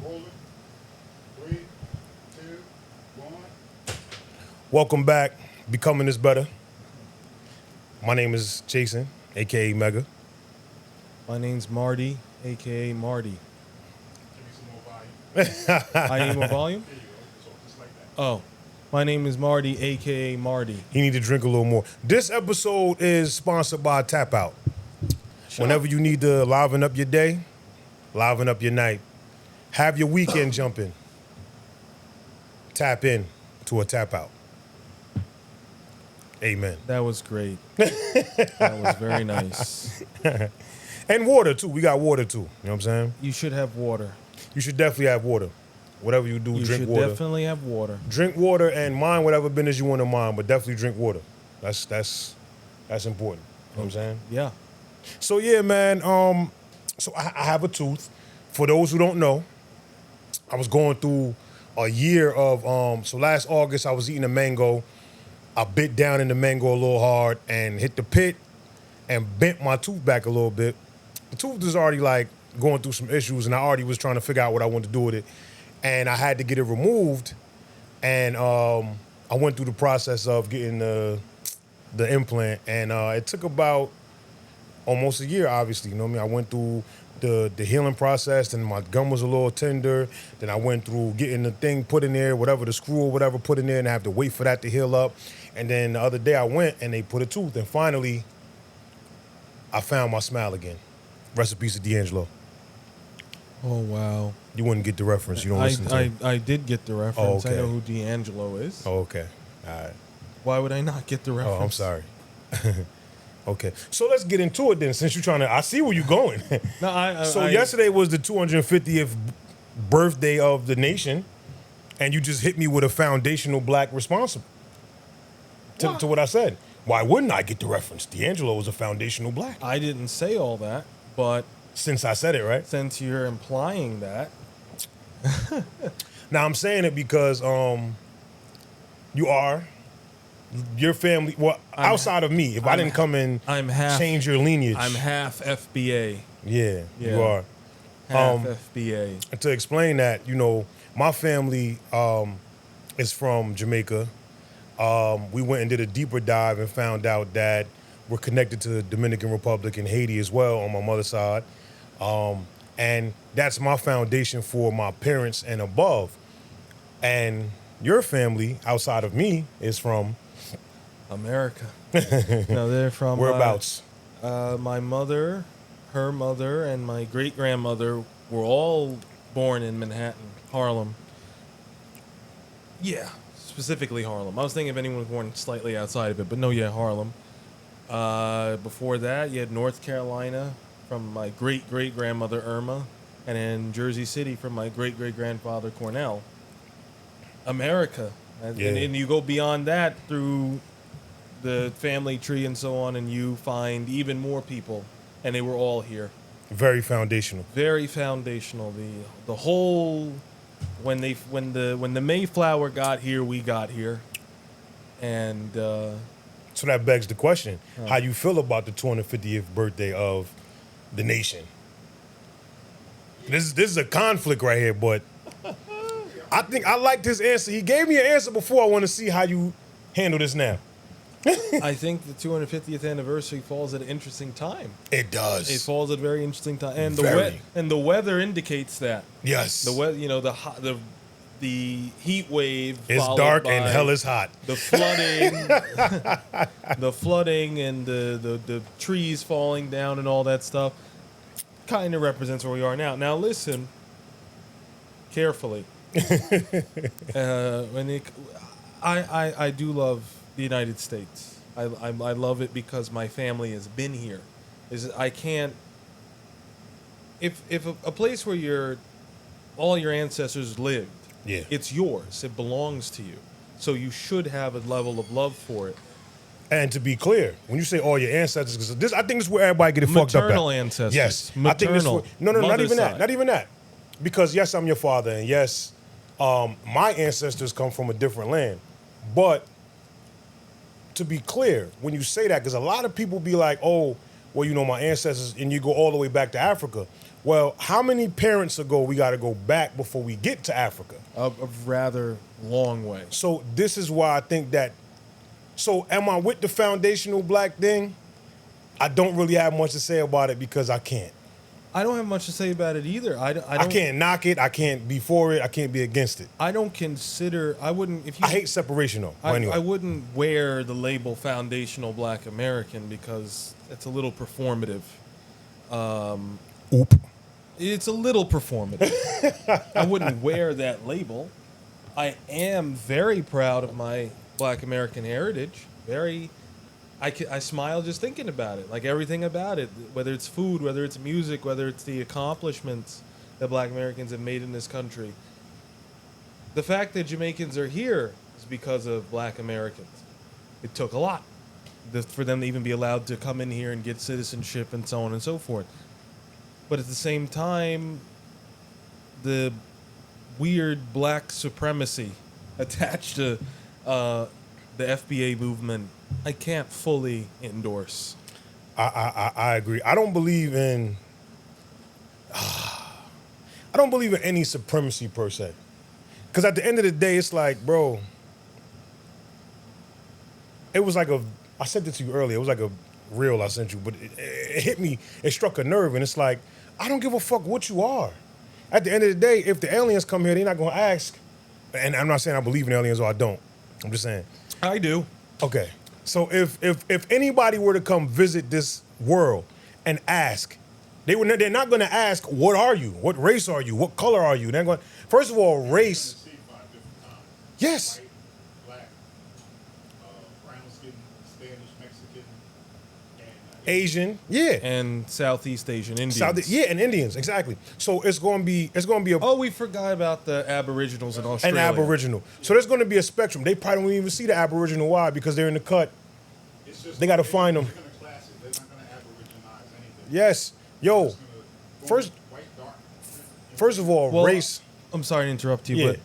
Rolling. 3, 2, 1. Welcome back. Becoming is better. My name is Jason, aka Mega. My name's Marty, aka Marty. Give me some more volume. I need more volume? There you go. So just like that. Oh. My name is Marty, aka Marty. He need to drink a little more. This episode is sponsored by Tap Out. Whenever you need to liven up your day, liven up your night, have your weekend jumping, tap in to a Tap Out. Amen. That was great. That was very nice. And water too. We got water too. You know what I'm saying? You should have water. You should definitely have water. Whatever you do, You drink should water. definitely have water. Drink water and mind whatever business you want to mind, but definitely drink water. That's important. You know what I'm saying? Yeah. So yeah, man. So I have a tooth. For those who don't know, I was going through a year of So last August, I was eating a mango. I bit down in the mango a little hard and hit the pit and bent my tooth back a little bit. The tooth was already like going through some issues, and I already was trying to figure out what I wanted to do with it. And I had to get it removed, and I went through the process of getting the implant, and it took about almost a year, obviously. You know what I mean? I went through the healing process, and my gum was a little tender. Then I went through getting the thing put in there, whatever, the screw or whatever put in there, and I have to wait for that to heal up. And then the other day I went, and they put a tooth, and finally I found my smile again. Recipes of D'Angelo. Oh, wow. You wouldn't get the reference. You don't listen to it. I did get the reference. Oh, okay. I know who D'Angelo is. Oh, okay. All right. Why would I not get the Oh, reference? I'm sorry. Okay. So let's get into it then, since you're trying to, I see where you're going. No, So yesterday was the 250th birthday of the nation, and you just hit me with a foundational black response to what I said. Why wouldn't I get the reference? D'Angelo was a foundational black. I didn't say all that, but Since I said it, right? since you're implying that, Now I'm saying it because your family, well, outside of me, if I didn't come and I'm half change your lineage. I'm half FBA. Yeah, Yeah. you are. Half FBA. And to explain that, my family is from Jamaica. We went and did a deeper dive and found out that we're connected to the Dominican Republic and Haiti as well on my mother's side. And that's my foundation for my parents and above. And your family, outside of me, is from America. No, they're from whereabouts? my mother, her mother, and my great grandmother were all born in Manhattan, Harlem. Yeah, specifically Harlem. I was thinking if anyone was born slightly outside of it, but no, yeah, Harlem. Before that, you had North Carolina from my great great grandmother Irma, and then Jersey City from my great great grandfather Cornell. America, Yeah. and you go beyond that through the family tree and so on, and you find even more people, and they were all here. Very foundational. Very foundational. The whole when the Mayflower got here, we got here, and So that begs the question: how you feel about the 250th birthday of the nation? This is a conflict right here, but I think I liked his answer. He gave me an answer before. I want to see how you handle this now. I think the 250th anniversary falls at an interesting time. It does. It falls at a very interesting time, and Very. the weather indicates that. Yes. The weather, the heat wave. It's followed dark by and hell is hot. The flooding, the flooding, and the trees falling down and all that stuff, kind of represents where we are now. Now listen carefully. I do love the United States. I love it because my family has been here. I can't. If a place where all your ancestors lived, Yeah. it's yours. It belongs to you. So you should have a level of love for it. And to be clear, when you say all your ancestors, because I think this is where everybody get it fucked up at. Maternal ancestors. Yes, Maternal. I think this. No, not Mother's even that. side. Not even that. Because yes, I'm your father, and yes, my ancestors come from a different land. But to be clear, when you say that, because a lot of people be like, "Oh, well, my ancestors," and you go all the way back to Africa. Well, how many parents ago we got to go back before we get to Africa? A rather long way. So this is why I think that. So am I with the foundational black thing? I don't really have much to say about it because I can't. I don't have much to say about it either. I I can't knock it. I can't be for it. I can't be against it. I don't consider. I wouldn't. If you. I hate separation though. Well, anyway. I wouldn't wear the label foundational Black American because it's a little performative. Oop. It's a little performative. I wouldn't wear that label. I am very proud of my Black American heritage. I smile just thinking about it. Like everything about it, whether it's food, whether it's music, whether it's the accomplishments that Black Americans have made in this country. The fact that Jamaicans are here is because of Black Americans. It took a lot for them to even be allowed to come in here and get citizenship and so on and so forth. But at the same time, the weird black supremacy attached to the FBA movement, I can't fully endorse. I agree. I don't believe in. I don't believe in any supremacy per se, because at the end of the day, it's like, bro. It was like I sent it to you earlier. It was like a reel I sent you, but it hit me. It struck a nerve, and it's like, I don't give a fuck what you are. At the end of the day, if the aliens come here, they're not gonna ask. And I'm not saying I believe in aliens or I don't. I'm just saying. I do. Okay. So if anybody were to come visit this world and ask, they're not going to ask, what are you? What race are you? What color are you? They're going. First of all, race. See 5 different kinds. Yes. White, black, brown skin, Spanish, Mexican, and Asian. Yeah. And Southeast Asian Indians. Yeah, and Indians exactly. So it's going to be a Oh, we forgot about the Aboriginals in Australia. an Aboriginal. So there's going to be a spectrum. They probably won't even see the Aboriginal. Why? Because they're in the cut. it's just They gotta they're- find 'em. They're going to class it. They're not going to aboriginize anything. Yes. Yo. It's gonna go First- white, dark. First of all, Well, race. I'm sorry to interrupt you, Yeah. but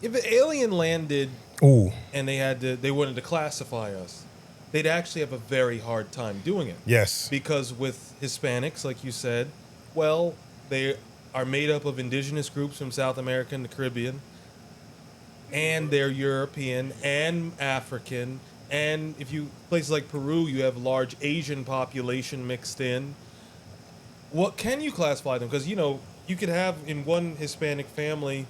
if an alien landed Ooh. and they wanted to classify us, they'd actually have a very hard time doing it. Yes. Because with Hispanics, like you said, well, they are made up of indigenous groups from South America and the Caribbean, and they're European and African, and if you places like Peru, you have large Asian population mixed in. What can you classify them? Because you could have in one Hispanic family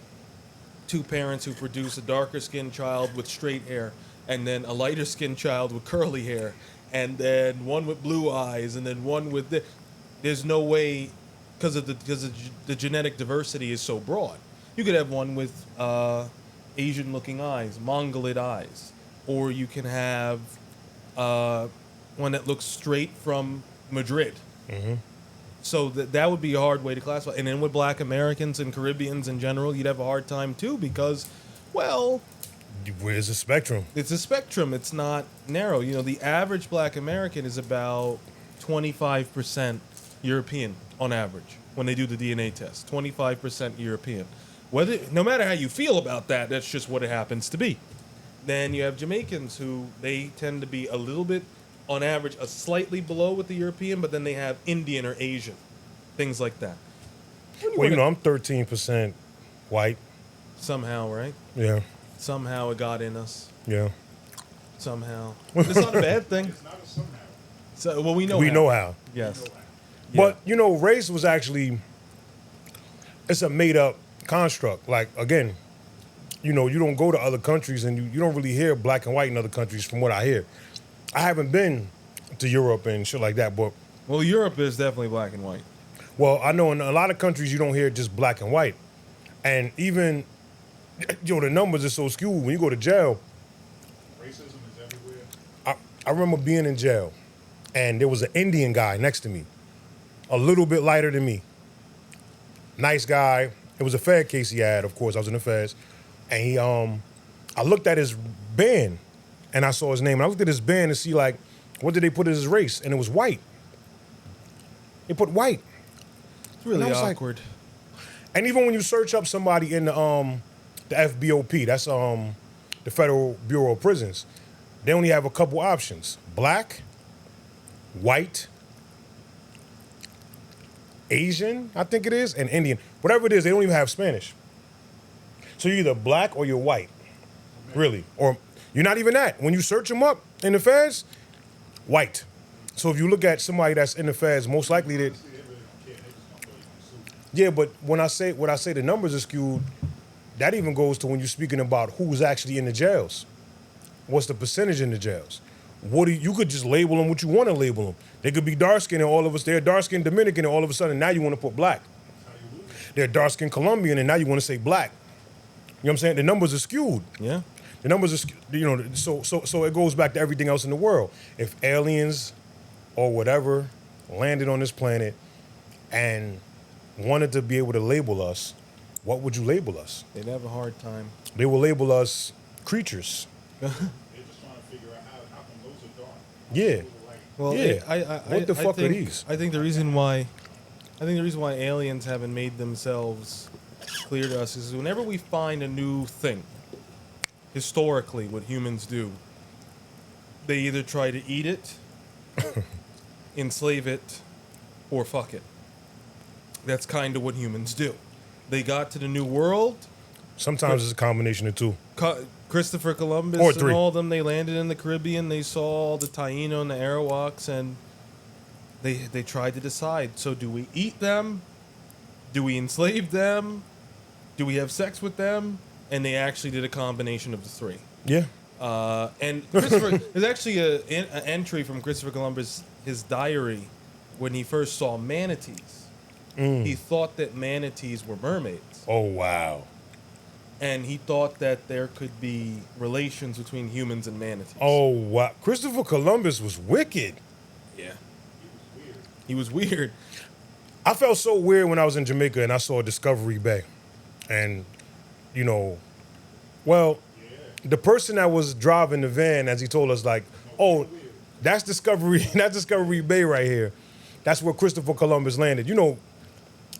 2 parents who produce a darker skinned child with straight hair, and then a lighter skinned child with curly hair, and then one with blue eyes, and then one with there's no way, because the genetic diversity is so broad. You could have one with Asian looking eyes, Mongolid eyes, or you can have one that looks straight from Madrid. So that would be a hard way to classify. And then with Black Americans and Caribbeans in general, you'd have a hard time too because, well, Where's the spectrum? it's a spectrum. It's not narrow. The average Black American is about 25% European on average when they do the DNA test. 25% European. No matter how you feel about that, that's just what it happens to be. Then you have Jamaicans who they tend to be a little bit, on average, a slightly below with the European, but then they have Indian or Asian, things like that. Well, I'm 13% white. Somehow, right? Yeah. Somehow it got in us. Yeah. Somehow. It's not a bad thing. It's not a somehow. So, well, we know We how. know how. Yes. But, race was actually, it's a made up construct. Like, again, you don't go to other countries and you don't really hear black and white in other countries from what I hear. I haven't been to Europe and shit like that, but, Well, Europe is definitely black and white. well, I know in a lot of countries you don't hear just black and white. And even, the numbers are so skewed. When you go to jail, Racism is everywhere. I remember being in jail, and there was an Indian guy next to me, a little bit lighter than me. Nice guy. It was a Fed case he had, of course. I was in the Feds. And he, I looked at his band, and I saw his name. And I looked at his band to see, like, what did they put as his race? And it was white. They put white. It's really And I was like- awkward. And even when you search up somebody in the FBOP, that's the Federal Bureau of Prisons, they only have a couple options: black, white, Asian, I think it is, and Indian. Whatever it is, they don't even have Spanish. So you're either black or you're white, really. Or you're not even that. When you search them up in the feds, white. So if you look at somebody that's in the feds, most likely that. See, they really don't care. They just gonna throw you in the suit. Yeah, but when I say the numbers are skewed, that even goes to when you're speaking about who's actually in the jails. What's the percentage in the jails? You could just label them what you want to label them. They could be dark skinned and all of us, they're dark skinned Dominican and all of a sudden now you want to put black. That's how you lose. They're dark skinned Colombian and now you want to say black. You know what I'm saying? The numbers are skewed. Yeah. The numbers are, so it goes back to everything else in the world. If aliens or whatever landed on this planet and wanted to be able to label us, what would you label us? They'd have a hard time. They will label us creatures. They're just trying to figure out how come those are dark. Yeah. Those are light. Well, Yeah. What the fuck are these? I think the reason why aliens haven't made themselves clear to us is whenever we find a new thing, historically, what humans do, they either try to eat it, enslave it, or fuck it. That's kind of what humans do. They got to the New World. Sometimes it's a combination of two. Christopher Columbus Or and three. all of them, they landed in the Caribbean. They saw all the Taino and the Arawaks, and they tried to decide. So do we eat them? Do we enslave them? Do we have sex with them? And they actually did a combination of the three. Yeah. And Christopher, there's actually an entry from Christopher Columbus, his diary, when he first saw manatees. He thought that manatees were mermaids. Oh, wow. And he thought that there could be relations between humans and manatees. Oh, wow. Christopher Columbus was wicked. Yeah. He was weird. He was weird. I felt so weird when I was in Jamaica and I saw Discovery Bay. And, well, the person that was driving the van, as he told us, like, oh, that's Discovery Bay right here. That's where Christopher Columbus landed. You know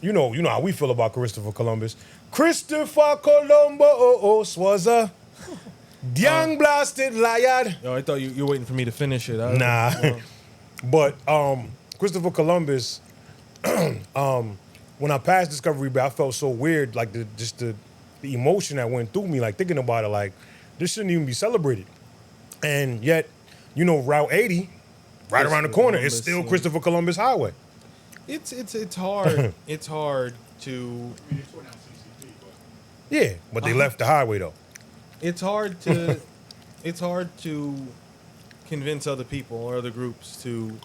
how we feel about Christopher Columbus. Christopher Columbus was a young blasted liar. Oh, I thought you were waiting for me to finish it. Nah. But Christopher Columbus, when I passed Discovery Bay, I felt so weird, like the emotion that went through me, like thinking about it, like this shouldn't even be celebrated. And yet, Route 80, right around the corner, it's still Christopher Columbus Highway. It's hard. It's hard to. I mean, they tore down CCP, but Yeah, but they left the highway though. It's hard to. It's hard to convince other people or other groups to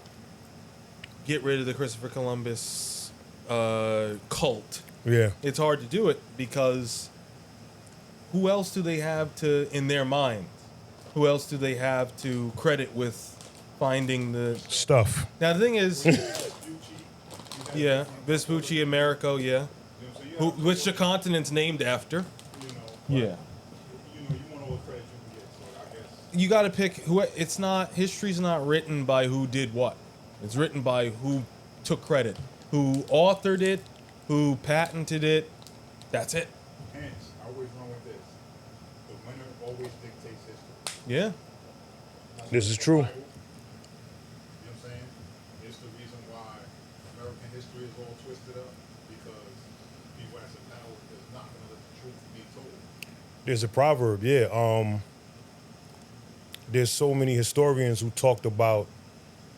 get rid of the Christopher Columbus cult. Yeah. It's hard to do it because who else do they have to in their mind? Who else do they have to credit with finding the Stuff. Now the thing is, Vespucci, you have, yeah, Vespucci, Americo, yeah, you know, so you have which the continent's named after. you know, Yeah, you want all the credit you can get. So I guess you got to pick who. It's not history's not written by who did what. It's written by who took credit, who authored it, who patented it. That's it. hence I always run with this: the winner always dictates history. Yeah. This is true. You know what I'm saying? It's the reason why American history is all twisted up because people as in power is not going to let the truth be told. There's a proverb, yeah. There's so many historians who talked about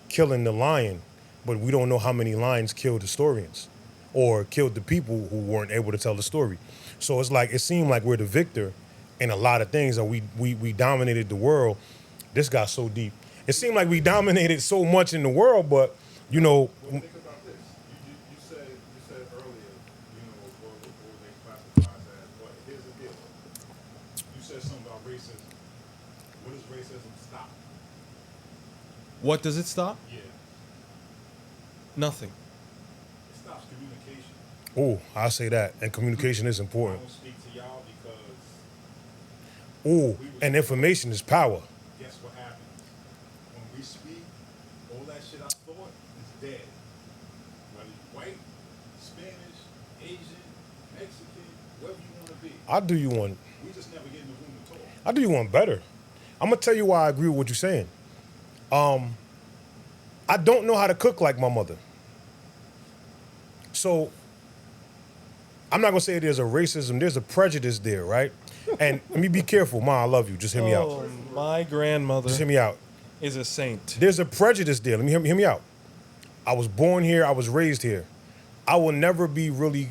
killing the lion, but we don't know how many lions killed historians or killed the people who weren't able to tell the story. So it's like it seemed like we're the victor in a lot of things, and we dominated the world. This got so deep. It seemed like we dominated so much in the world, but Well, think about this. You said earlier, what they classify as. But here's the deal. You said something about racism. What does racism stop? What does it stop? Yeah, Nothing. it stops communication. oh, I say that, and communication is I important. don't speak to y'all because Oh, and information is power. guess what happens? When we speak, all that shit I thought is dead. Whether you're white, Spanish, Asian, Mexican, whatever you want to be. I'll do you one. We just never get in the room to talk. I'll do you one better. I'm gonna tell you why I agree with what you're saying. I don't know how to cook like my mother. So I'm not gonna say there's a racism, there's a prejudice there, right? And let me be careful, Ma, I love you. Just hear me out. Oh, my grandmother Just hear me out. is a saint. There's a prejudice there. Let me hear me out. I was born here, I was raised here. I will never be really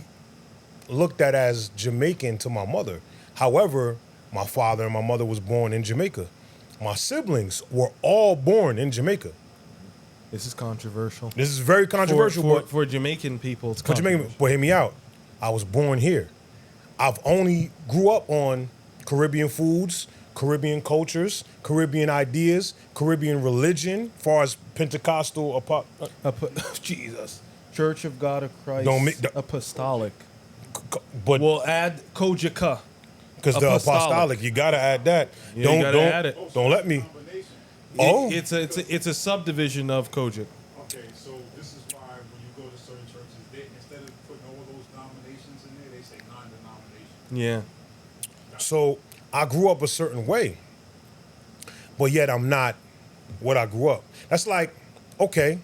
looked at as Jamaican to my mother. However, my father and my mother was born in Jamaica. My siblings were all born in Jamaica. This is controversial. This is very controversial, for, but for Jamaican people, it's for Jamaican, controversial. but hear me out. I was born here. I've only grew up on Caribbean foods, Caribbean cultures, Caribbean ideas, Caribbean religion, far as Pentecostal, Jesus. Church of God of Christ, Don't make- apostolic. but We'll add Kojaka. because the apostolic. apostolic, you gotta add that. Yeah, you gotta add it. Don't let me. Combination. Oh. It's a subdivision of Kojak. Okay, so this is why when you go to certain churches, they instead of putting all those denominations in there, they say non-denomination. Yeah. So I grew up a certain way, but yet I'm not what I grew up. That's like, okay,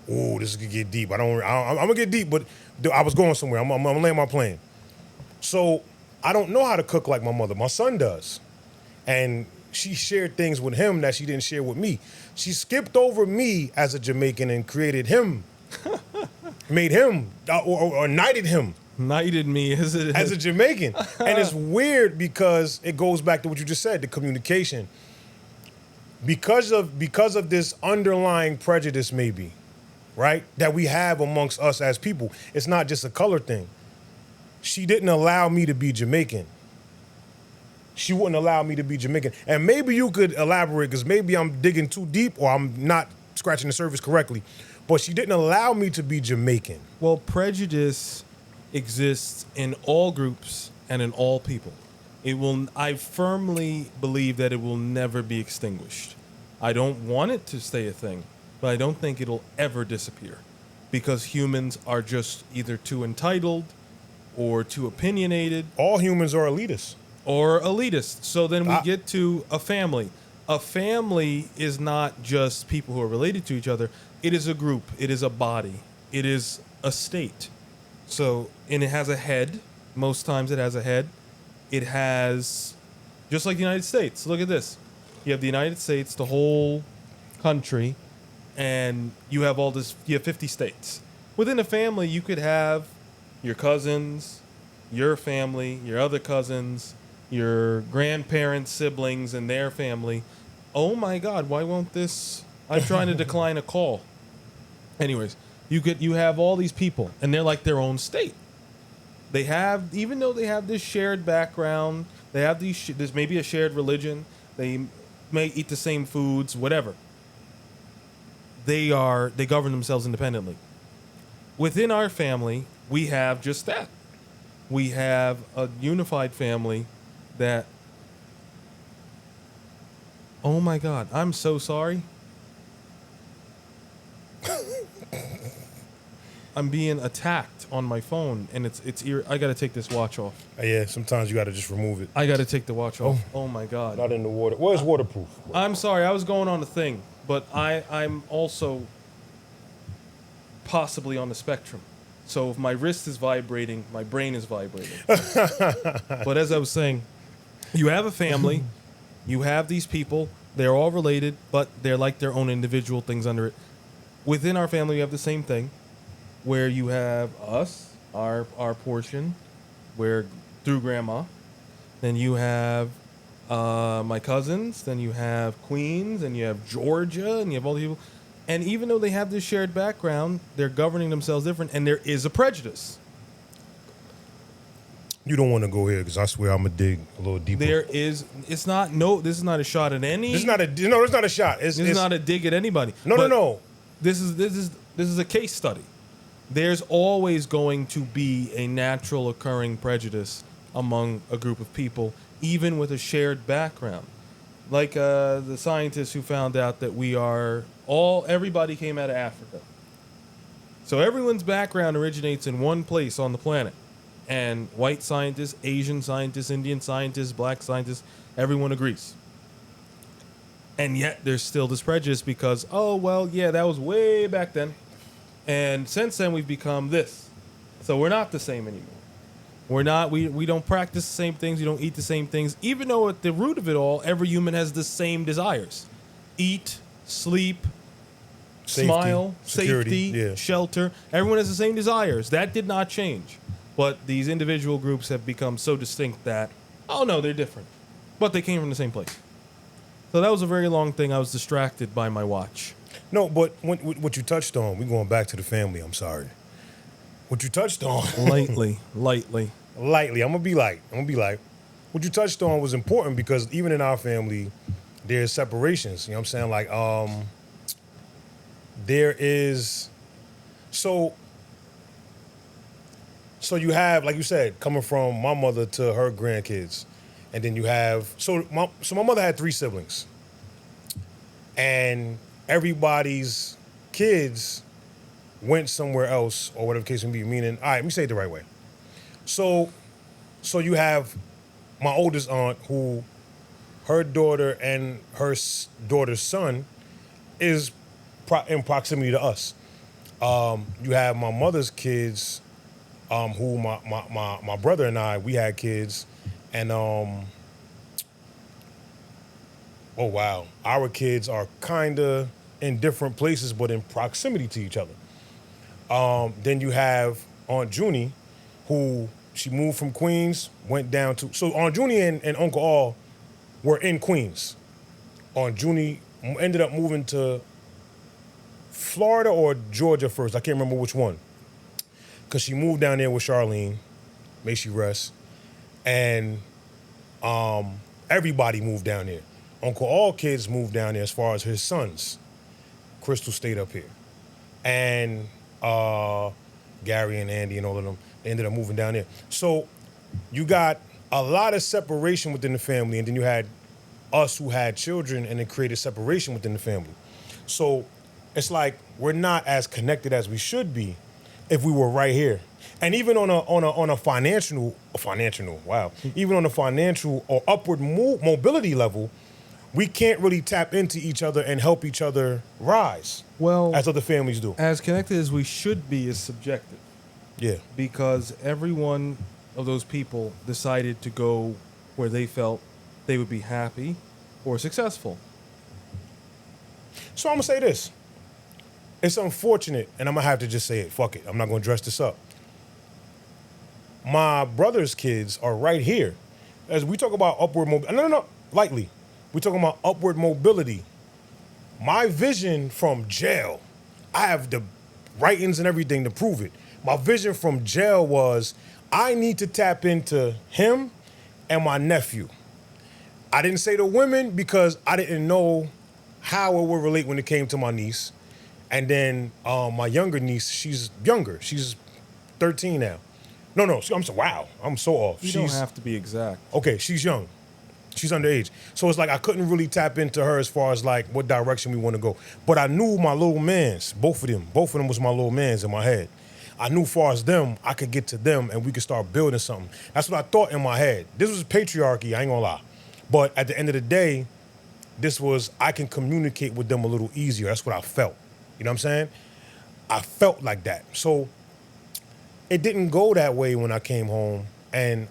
ooh, this is gonna get deep. I'm gonna get deep, but I was going somewhere. I'm gonna land my plane. So I don't know how to cook like my mother. My son does, and she shared things with him that she didn't share with me. She skipped over me as a Jamaican and created him, made him, or knighted him Knighted me as it as a Jamaican. And it's weird because it goes back to what you just said, the communication. Because of this underlying prejudice, maybe, right, that we have amongst us as people. It's not just a color thing. She didn't allow me to be Jamaican. She wouldn't allow me to be Jamaican. And maybe you could elaborate, because maybe I'm digging too deep or I'm not scratching the surface correctly. But she didn't allow me to be Jamaican. Well, prejudice exists in all groups and in all people. I firmly believe that it will never be extinguished. I don't want it to stay a thing, but I don't think it'll ever disappear, because humans are just either too entitled or too opinionated All humans are elitists. or elitist. So then we Ah. get to a family. A family is not just people who are related to each other. It is a group. It is a body. It is a state. So, and it has a head. Most times it has a head. It has, just like the United States. Look at this. You have the United States, the whole country, and you have you have 50 states. Within a family, you could have your cousins, your family, your other cousins, your grandparents, siblings, and their family. Oh my God, why won't this? I'm trying to decline a call. Anyways, you have all these people, and they're like their own state. They have, even though they have this shared background, they have there's maybe a shared religion. They may eat the same foods, whatever. They govern themselves independently. Within our family, we have just that. We have a unified family that, oh my God, I'm so sorry. I'm being attacked on my phone, and I gotta take this watch off. Yeah, sometimes you got to just remove it. I gotta take the watch off. Oh my God. Not in the water. Well, it's waterproof. I'm sorry, I was going on a thing, but I'm also possibly on the spectrum. So if my wrist is vibrating, my brain is vibrating. But as I was saying, you have a family, you have these people, they're all related, but they're like their own individual things under it. Within our family, you have the same thing, where you have us, our portion, where through grandma. Then you have my cousins. Then you have Queens, and you have Georgia, and you have all the people. And even though they have this shared background, they're governing themselves different, and there is a prejudice. You don't want to go here because I swear I'm gonna dig a little deeper. This is not a shot at any. This is not a shot. This is not a dig at anybody. No. But This is a case study. There's always going to be a natural occurring prejudice among a group of people, even with a shared background. Like the scientists who found out that everybody came out of Africa. So everyone's background originates in one place on the planet. And white scientists, Asian scientists, Indian scientists, black scientists, everyone agrees. And yet there's still this prejudice because, that was way back then. And since then we've become this. So we're not the same anymore. We're not. We don't practice the same things. We don't eat the same things. Even though at the root of it all, every human has the same desires: eat, sleep, Safety, smile, security, safety, yeah. shelter. Everyone has the same desires. That did not change. But these individual groups have become so distinct that, oh no, they're different. But they came from the same place. So that was a very long thing. I was distracted by my watch. No, but what you touched on, we going back to the family. I'm sorry. What you touched on, Lightly. lightly. I'm gonna be light. What you touched on was important because even in our family, there's separations. You know what I'm saying? Like, there is. So you have, like you said, coming from my mother to her grandkids, and then you have. So my mother had 3 siblings, and everybody's kids went somewhere else or whatever the case may be. Meaning, all right, let me say it the right way. So you have my oldest aunt who her daughter and her daughter's son is in proximity to us. You have my mother's kids, who my brother and I, we had kids, and oh wow, our kids are kinda in different places but in proximity to each other. Then you have Aunt Junie, who she moved from Queens, went down to. So Aunt Junie and Uncle Al were in Queens. Aunt Junie ended up moving to Florida or Georgia first. I can't remember which one. Because she moved down there with Charlene, may she rest. And everybody moved down there. Uncle Al kids moved down there as far as his sons. Crystal stayed up here. And Gary and Andy and all of them, they ended up moving down there. So you got a lot of separation within the family, and then you had us who had children, and it created separation within the family. So it's like we're not as connected as we should be if we were right here. And even on a financial, wow, even on a financial or upward mobility level, we can't really tap into each other and help each other rise. Well, as other families do. as connected as we should be is subjective. Yeah. Because every one of those people decided to go where they felt they would be happy or successful. So I'm gonna say this. It's unfortunate, and I'm gonna have to just say it. Fuck it. I'm not gonna dress this up. My brother's kids are right here. As we talk about upward mobility, no, lightly. We're talking about upward mobility. My vision from jail, I have the writings and everything to prove it. My vision from jail was I need to tap into him and my nephew. I didn't say the women because I didn't know how it would relate when it came to my niece. And then my younger niece, she's younger. She's 13 now. No, I'm so, wow, I'm so off. You don't have to be exact. Okay, she's young. She's underage. So it's like I couldn't really tap into her as far as like what direction we want to go. But I knew my little mans, both of them was my little mans in my head. I knew as far as them, I could get to them and we could start building something. That's what I thought in my head. This was patriarchy, I ain't gonna lie. But at the end of the day, this was, I can communicate with them a little easier. That's what I felt. You know what I'm saying? I felt like that. So it didn't go that way when I came home. And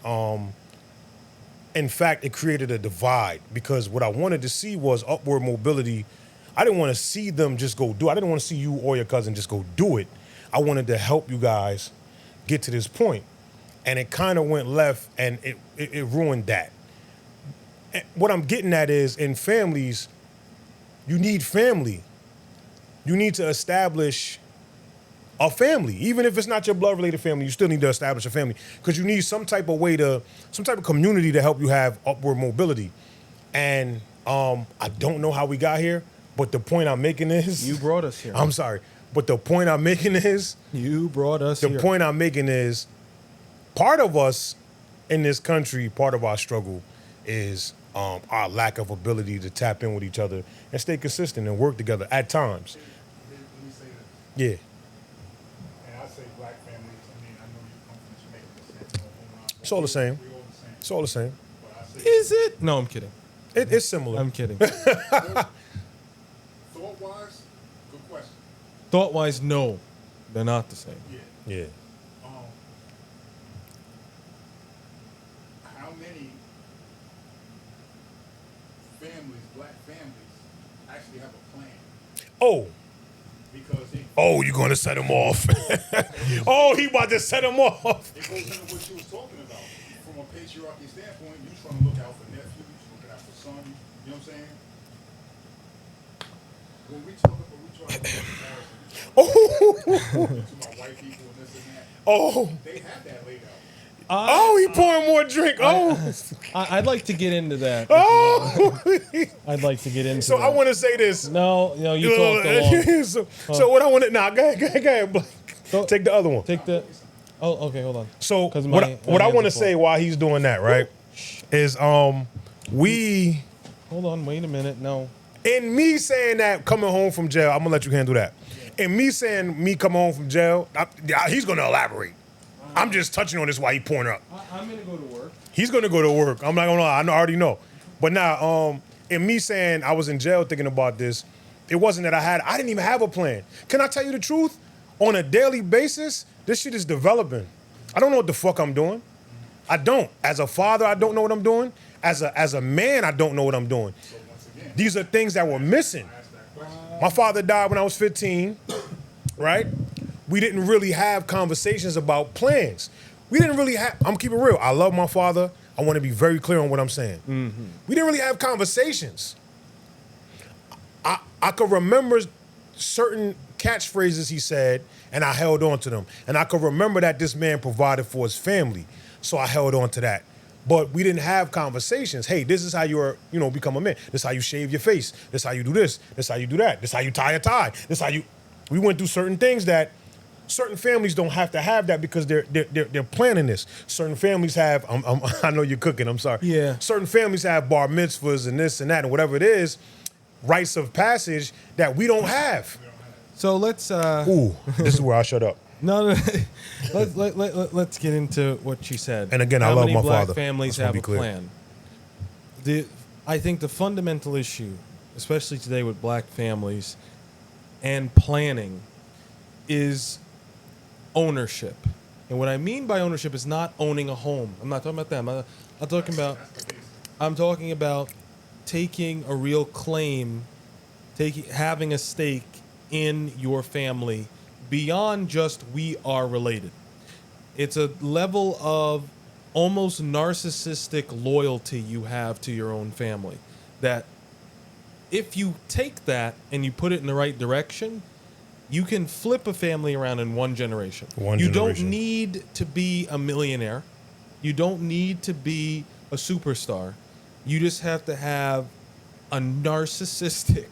in fact, it created a divide because what I wanted to see was upward mobility. I didn't want to see them just go do it. I didn't want to see you or your cousin just go do it. I wanted to help you guys get to this point. And it kind of went left and it ruined that. And what I'm getting at is in families, you need family. You need to establish a family. Even if it's not your blood-related family, you still need to establish a family because you need some type of community to help you have upward mobility. And I don't know how we got here, but the point I'm making is... You brought us here. I'm sorry, but the point I'm making is... You brought us here. The point I'm making is part of us in this country, part of our struggle is our lack of ability to tap in with each other and stay consistent and work together at times. Let me say this. Yeah. And I say black families, I mean, I know you come from Jamaica, descent, It's all the same. we all the same. It's all the same. But I say, Is it? No, I'm kidding. It's similar. I'm kidding. thought-wise, good question. Thought-wise, no. They're not the same. Yeah. Yeah. how many families, black families, actually have a plan? Oh, Because oh, you're gonna set him off. Oh, he about to set him off. it goes into what you was talking about. From a patriarchy standpoint, you trying to look out for nephews, looking out for sons. You know what I'm saying? When we try to make comparisons Oh, to my white people and this and that, oh, they have that laid out. oh, he pouring more drink. Oh, I'd like to get into that. oh. I'd like to get into So that. I want to say this. No, you talked along. So what I want to now, go ahead, Blake. Go- Take the other one. Take the. Oh, okay, hold on. So 'Cause what my I hands want are to say while he's doing that, right, is we Hold on, wait a minute. No. in me saying that coming home from jail, I'm gonna let you handle that. In me saying me coming home from jail, he's gonna elaborate. I'm just touching on this while he pouring up. I'm gonna go to work. He's gonna go to work. I'm not gonna lie. I already know. But now, in me saying I was in jail thinking about this, it wasn't that I didn't even have a plan. Can I tell you the truth? On a daily basis, this shit is developing. I don't know what the fuck I'm doing. I don't. As a father, I don't know what I'm doing. As a man, I don't know what I'm doing. So once again, These are things that were missing. I asked that question. My father died when I was 15, right? We didn't really have conversations about plans. We didn't really have, I'm keeping it real. I love my father. I want to be very clear on what I'm saying. We didn't really have conversations. I could remember certain catchphrases he said, and I held on to them. And I could remember that this man provided for his family, so I held on to that. But we didn't have conversations. Hey, this is how you're, become a man. This is how you shave your face. This is how you do this. This is how you do that. This is how you tie a tie. This is how you. We went through certain things that certain families don't have to have that because they're planning this. Certain families have. I know you're cooking. I'm sorry. Yeah. Certain families have bar mitzvahs and this and that and whatever it is, rites of passage that we don't have. So let's. Ooh, this is where I shut up. No. Let's get into what she said. And again, I How love many my black father. families Let's have be a clear. plan? I think the fundamental issue, especially today with black families and planning, is ownership. And what I mean by ownership is not owning a home. I'm not talking about that. I'm talking about taking a real claim, having a stake in your family beyond just we are related. It's a level of almost narcissistic loyalty you have to your own family that if you take that and you put it in the right direction, you can flip a family around in one generation. You don't need to be a millionaire. You don't need to be a superstar. You just have to have a narcissistic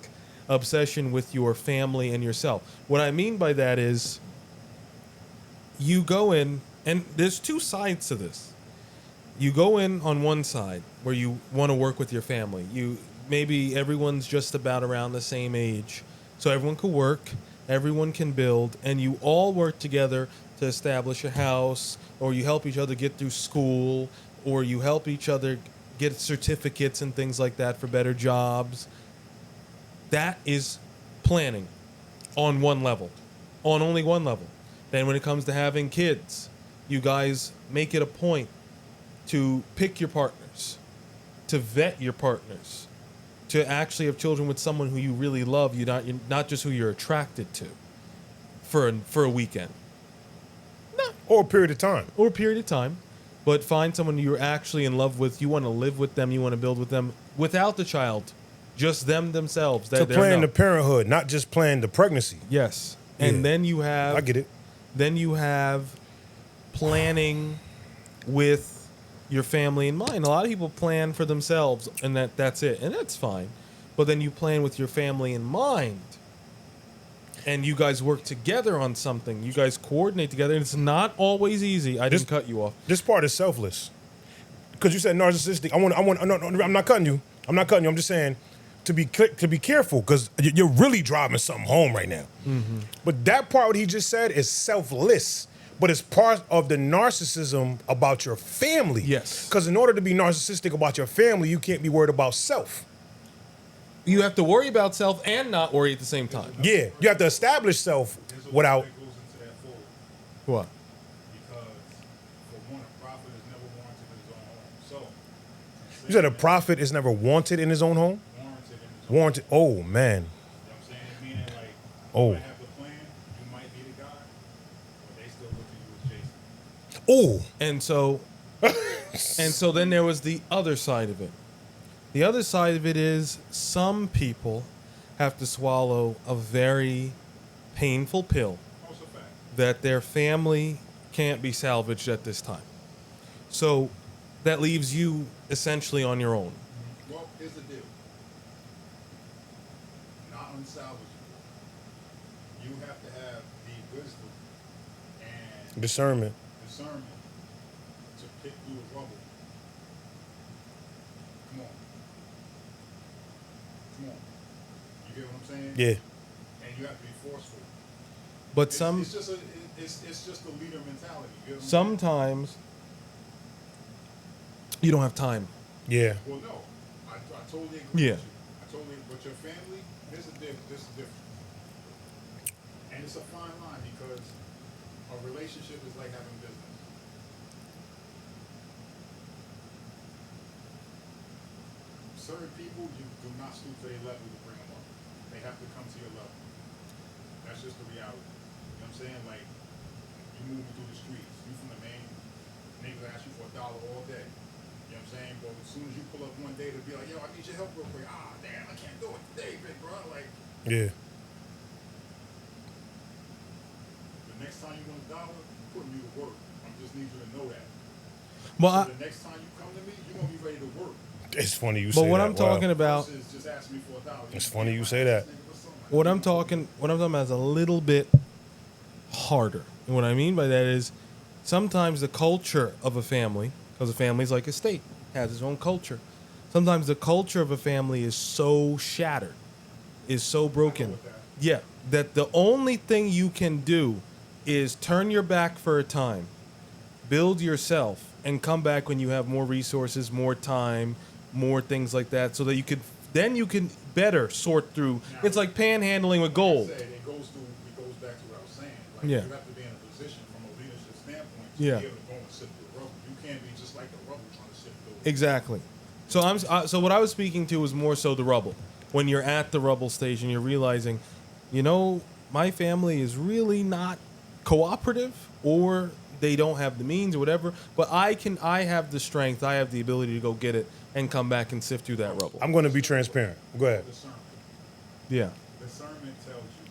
obsession with your family and yourself. What I mean by that is you go in, and there's two sides to this. You go in on one side where you want to work with your family. Maybe everyone's just about around the same age, so everyone can work, everyone can build, and you all work together to establish a house, or you help each other get through school, or you help each other get certificates and things like that for better jobs. That is planning on one level, on only one level. Then when it comes to having kids, you guys make it a point to pick your partners, to vet your partners, to actually have children with someone who you really love, you're not just who you're attracted to for a weekend. Or a period of time. Or a period of time. But find someone you're actually in love with, you want to live with them, you want to build with them without the child. Just them themselves. To plan the parenthood, not just plan the pregnancy. Yes. And Yeah. then you have... I get it. Then you have planning with your family in mind. A lot of people plan for themselves and that's it. And that's fine. But then you plan with your family in mind. And you guys work together on something. You guys coordinate together. And it's not always easy. I didn't cut you off. This part is selfless. Because you said narcissistic. I'm not cutting you. I'm just saying to be careful because you're really driving something home right now. Mm-hmm. But that part what he just said is selfless. But it's part of the narcissism about your family. Yes. Because in order to be narcissistic about your family, you can't be worried about self. You have to worry about self and not worry at the same time. Yeah. You have to establish self without. That goes into that fold What? because, for one, a prophet is never warranted in his own homes. So, You said a prophet is never wanted in his own home? warranted in his own. Warranted. Oh, man. You know what I'm saying? Meaning like, Oh. you might have the plan, you might be the guy, but they still look at you as Jason. Oh. And so then there was the other side of it. The other side of it is some people have to swallow a very painful pill Also fact. that their family can't be salvaged at this time. So that leaves you essentially on your own. Well, here's the deal. Not unsalvageable. You have to have the wisdom and Discernment. discernment to pick through the rubble. Come on. Come on. You get what I'm saying? Yeah. And you have to be forceful. But It's just a leader mentality. You get what I'm saying? sometimes you don't have time. Yeah. Well, no, I totally agree Yeah. with you. I totally, but your family, this is different. And it's a fine line because a relationship is like having business. Certain people, you do not stoop to their level to bring them up. They have to come to your level. That's just the reality. You know what I'm saying? Like, you moving through the streets, you from the main, niggas ask you for $1 all day. You know what I'm saying? But as soon as you pull up one day to be like, yo, I need your help real quick. Ah, damn, I can't do it today, big bro. Like, Yeah. the next time you want $1, I'm putting you to work. I just need you to know that. Well, So the next time you come to me, you're gonna be ready to work. It's funny you say but that. what I'm Wow. talking about, Versus just ask me for $1. It's funny you say that. what I'm talking about is a little bit harder. And what I mean by that is sometimes the culture of a family, because a family is like a state, has its own culture. Sometimes the culture of a family is so shattered, is so broken. Yeah, that the only thing you can do is turn your back for a time, build yourself, and come back when you have more resources, more time, more things like that, so that you can better sort through. It's like panhandling with gold. It goes back to what I was saying. Like, Yeah. you have to be in a position from a leadership standpoint to Yeah. be able to go and sift through the rubble. You can't be just like the rubble trying to sift through. Exactly. So what I was speaking to was more so the rubble. When you're at the rubble station, you're realizing, my family is really not cooperative, or they don't have the means or whatever. But I have the strength, I have the ability to go get it and come back and sift through that rubble. I'm going to be transparent. Go ahead. Discernment. Yeah. Discernment tells you.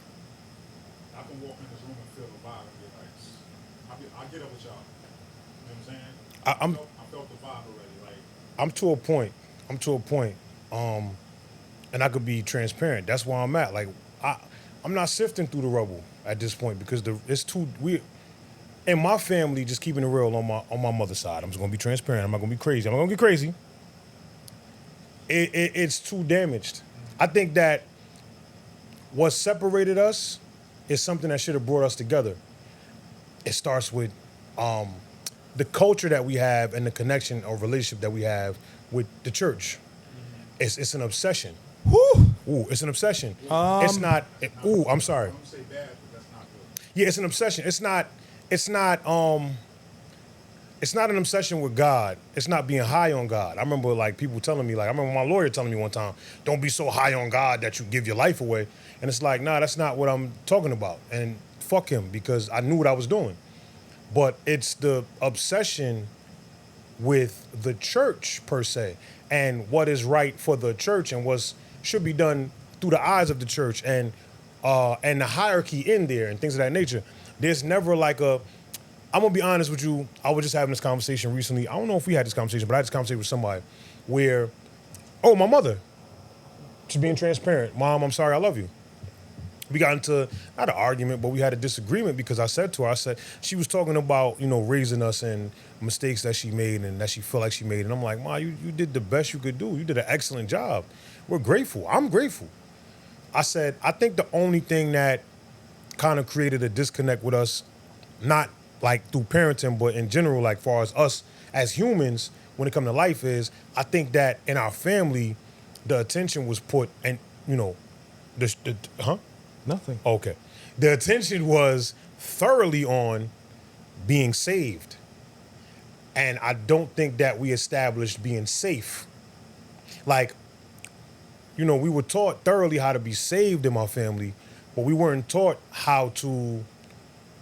I can walk in this room and feel the vibe and be like, I get up with y'all. You know what I'm saying? I felt the vibe already. Like, I'm to a point. And I could be transparent. That's where I'm at. Like, I'm not sifting through the rubble at this point because it's too weird. In my family, just keeping it real on my mother's side, I'm just gonna be transparent. I'm not gonna be crazy. I'm not gonna get crazy. It's too damaged. I think that what separated us is something that should have brought us together. It starts with the culture that we have and the connection or relationship that we have with the church. It's an obsession. Whew. Ooh, it's an obsession. It's not. I'm sorry. I don't say bad, but that's not good. Yeah, it's an obsession. It's not an obsession with God. It's not being high on God. I remember people telling me, I remember my lawyer telling me one time, don't be so high on God that you give your life away. And it's like, nah, that's not what I'm talking about. And fuck him, because I knew what I was doing. But it's the obsession with the church per se, and what is right for the church and what should be done through the eyes of the church, and the hierarchy in there and things of that nature. There's never I'm gonna be honest with you. I was just having this conversation recently. I don't know if we had this conversation, but I had this conversation with somebody where, my mother, she's being transparent. Mom, I'm sorry, I love you. We got into not an argument, but we had a disagreement because I said to her, she was talking about, raising us and mistakes that she made and that she felt like she made. And I'm like, Ma, you did the best you could do. You did an excellent job. We're grateful. I'm grateful. I said, I think the only thing that kind of created a disconnect with us, not through parenting, but in general, far as us as humans, when it comes to life, is I think that in our family, the attention was put, and Nothing. Okay. The attention was thoroughly on being saved. And I don't think that we established being safe. Like, we were taught thoroughly how to be saved in my family, but we weren't taught how to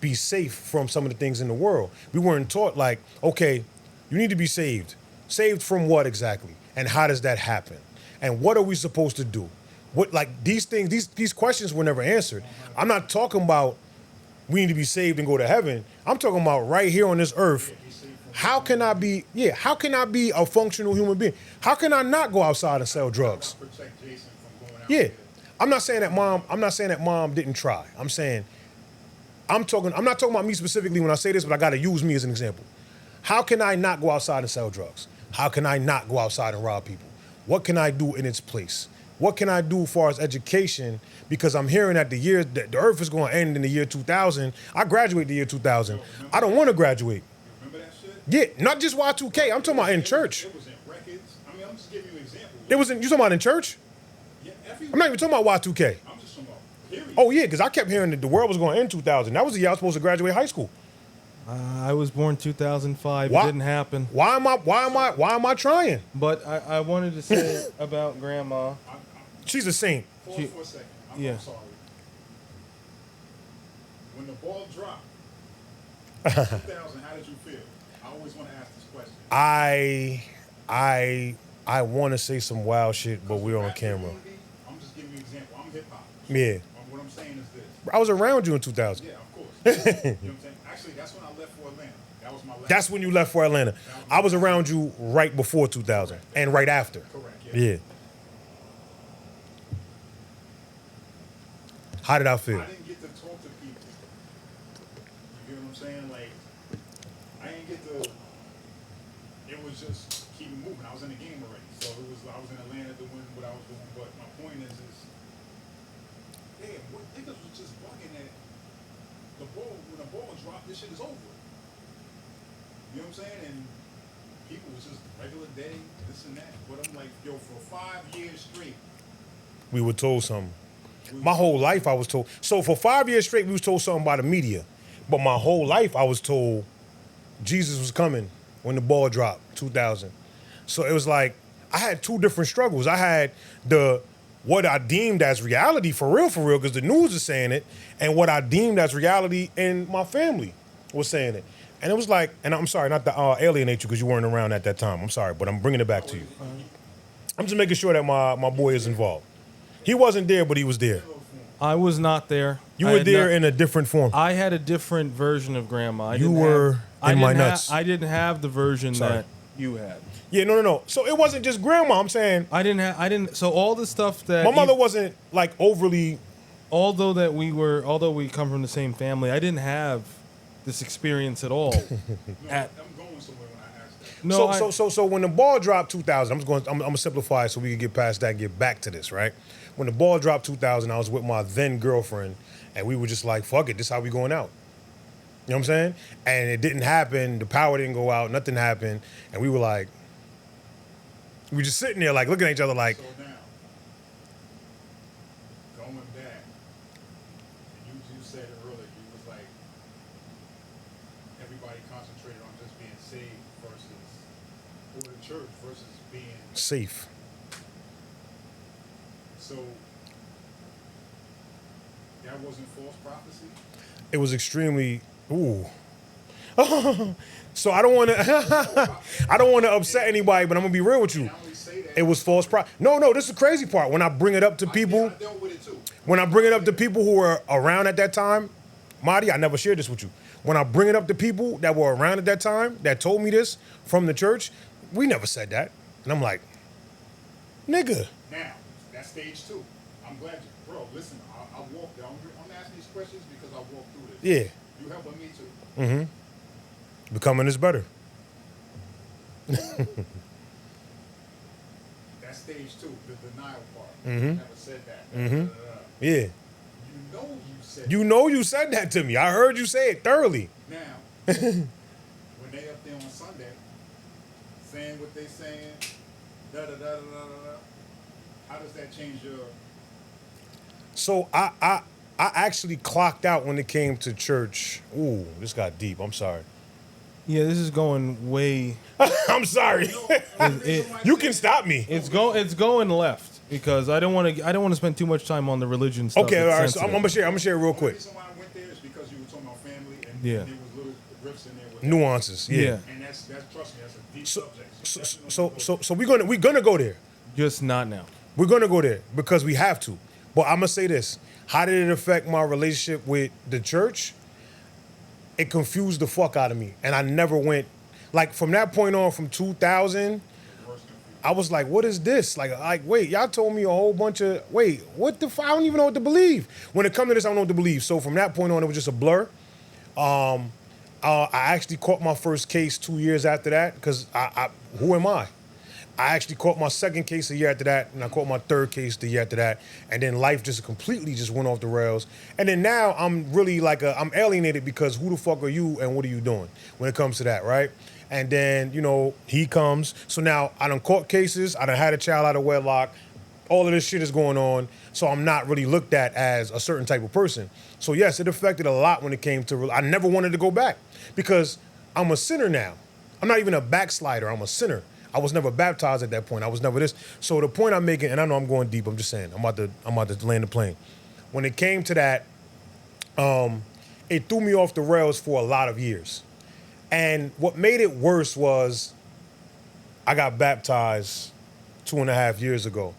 be safe from some of the things in the world. We weren't taught, like, okay, you need to be saved. Saved from what exactly? And how does that happen? And what are we supposed to do? What, like, these things, these questions were never answered. I'm not talking about we need to be saved and go to heaven. I'm talking about right here on this earth. How can I be a functional human being? How can I not go outside and sell drugs? Protect Jason from going out Yeah. there. I'm not saying that mom didn't try. I'm not talking about me specifically when I say this, but I gotta use me as an example. How can I not go outside and sell drugs? How can I not go outside and rob people? What can I do in its place? What can I do as far as education? Because I'm hearing that the earth is going to end in the year 2000. I graduate the year 2000. I don't want to graduate. You remember that shit? Yeah, not just Y2K. I'm talking about in church. It was in records. I mean, I'm just giving you an example. You talking about in church? Yeah, I'm not even talking about Y2K. I'm just talking about period. Oh yeah, because I kept hearing that the world was going to end 2000. That was the year I was supposed to graduate high school. I was born 2005. Why- It didn't happen. Why am I trying? But I wanted to say about Grandma. She's a saint. Pause for a second. I'm Yeah. sorry. When the ball dropped, 2000, how did you feel? I always want to ask this question. I want to say some wild shit, but we're on Rap camera. community, I'm just giving you an example. I'm hip hop. Yeah. What I'm saying is this. I was around you in 2000. Yeah, of course. You know what I'm saying? Actually, that's when I left for Atlanta. That was my last. That's when you left for Atlanta. I was around you right before 2000 and right after. Correct. Yeah. How did I feel? I didn't get to talk to people. You get what I'm saying? Like, I didn't get to. It was just keep it moving. I was in the game already, so it was. I was in Atlanta doing what I was doing. But my point is damn, what niggas was just bugging that the ball when the ball dropped, this shit is over. You know what I'm saying? And people was just regular day, this and that. But I'm like, yo, for 5 years straight. We were told something. My whole life I was told. So for 5 years straight, we was told something by the media. But my whole life I was told Jesus was coming when the ball dropped, 2000. So it was like, I had two different struggles. I had what I deemed as reality for real, because the news is saying it, and what I deemed as reality in my family was saying it. And it was like, and I'm sorry, not to alienate you because you weren't around at that time. I'm sorry, but I'm bringing it back to you. I'm just making sure that my boy is involved. He wasn't there, but he was there. I was not there. You I were had there not- in a different form. I had a different version of Grandma. You were in my nuts. I didn't have the version Sorry. that you had. Yeah, no. So it wasn't just grandma. I'm saying I didn't. So all the stuff that my mother wasn't like overly. although we come from the same family, I didn't have this experience at all. No, At- I'm going somewhere when I ask that. No, So when the ball dropped 2000, I'm gonna simplify it so we can get past that and get back to this, right? When the ball dropped 2000, I was with my then girlfriend, and we were just like, fuck it, this how we going out. You know what I'm saying? And it didn't happen. The power didn't go out. Nothing happened, and we were like, we were just sitting there like looking at each other like, So now, going back, and you said it earlier, you was like, everybody concentrated on just being saved versus, or the church versus being, safe. so, that wasn't false prophecy? It was extremely ooh. So I don't want to upset anybody, but I'm gonna be real with you. And I only say that. It was false prophecy. No, this is the crazy part. When I bring it up to people, I dealt with it too. when I bring it up to people who were around at that time, Marty, I never shared this with you. When I bring it up to people that were around at that time that told me this from the church, we never said that. And I'm like, nigga. Now, that's stage 2. I'm glad you, bro, listen, I walked down, I'm asking these questions because I walked through this. Yeah. You helping me too. Becoming is better. That's stage 2, the denial part. You never said that. Yeah. You know You you said know you said that to me. I heard you say it thoroughly. Now, when they up there on Sunday, saying what they saying, how does that change your... So I actually clocked out when it came to church. Ooh, this got deep. I'm sorry. Yeah, this is going way. I'm sorry. You can stop me. It's going left because I don't want to spend too much time on the religion stuff. Okay, all It's right. So I'm sensitive. gonna share it real The quick. reason why I went there is because you were talking about family and Yeah. there was little riffs in there with Nuances. Yeah. Yeah. and that's trust me, that's a deep So subject. so definitely so go so, so we're gonna go there. Just not now. We're gonna go there because we have to. But I'm gonna say this: how did it affect my relationship with the church? It confused the fuck out of me, and I never went. Like from that point on, from 2000, I was like, "What is this?" Like, wait, y'all told me a whole bunch of wait, what the? I don't even know what to believe. When it comes to this, I don't know what to believe. So from that point on, it was just a blur. I actually caught my first case 2 years after that because who am I? I actually caught my second case a year after that, and I caught my third case the year after that, and then life just completely just went off the rails. And then now I'm really like I'm alienated because who the fuck are you and what are you doing when it comes to that, right? And then he comes. So now I done caught cases. I done had a child out of wedlock. All of this shit is going on. So I'm not really looked at as a certain type of person. So yes, it affected a lot when it came to. I never wanted to go back because I'm a sinner now. I'm not even a backslider. I'm a sinner. I was never baptized at that point. I was never this. So the point I'm making, and I know I'm going deep. I'm just saying. I'm about to land the plane. When it came to that, it threw me off the rails for a lot of years. And what made it worse was I got baptized 2.5 years ago.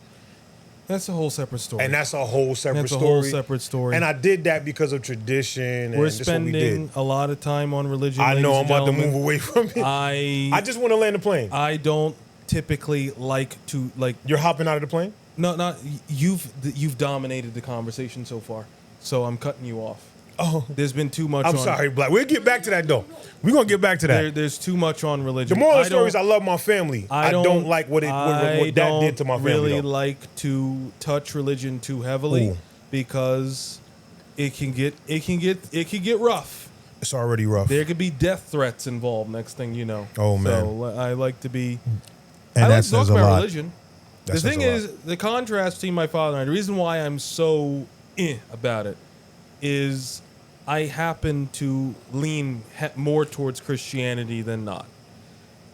That's a whole separate story. And that's a whole separate That's a story. whole separate story. And I did that because of tradition and We're just what we spending did. a lot of time on religion. I know ladies I'm and about to gentlemen. move away from it. I just want to land the plane. I don't typically like to like. You're hopping out of the plane? No, not you've dominated the conversation so far. So I'm cutting you off. Oh, There's been too much. I'm on, sorry, Black. We'll get back to that though. We're gonna get back to that. There's too much on religion. The moral of I the story is I don't- love my family. I don't like what that did to my family. really though. like to touch religion too heavily Ooh. because it can get rough. It's already rough. There could be death threats involved. Next thing you know. Oh, man. So I like to be. And I that like to talk says a about lot. religion. That The says thing a lot. is, the contrast between my father and I, the reason why I'm so about it is I happen to lean more towards Christianity than not.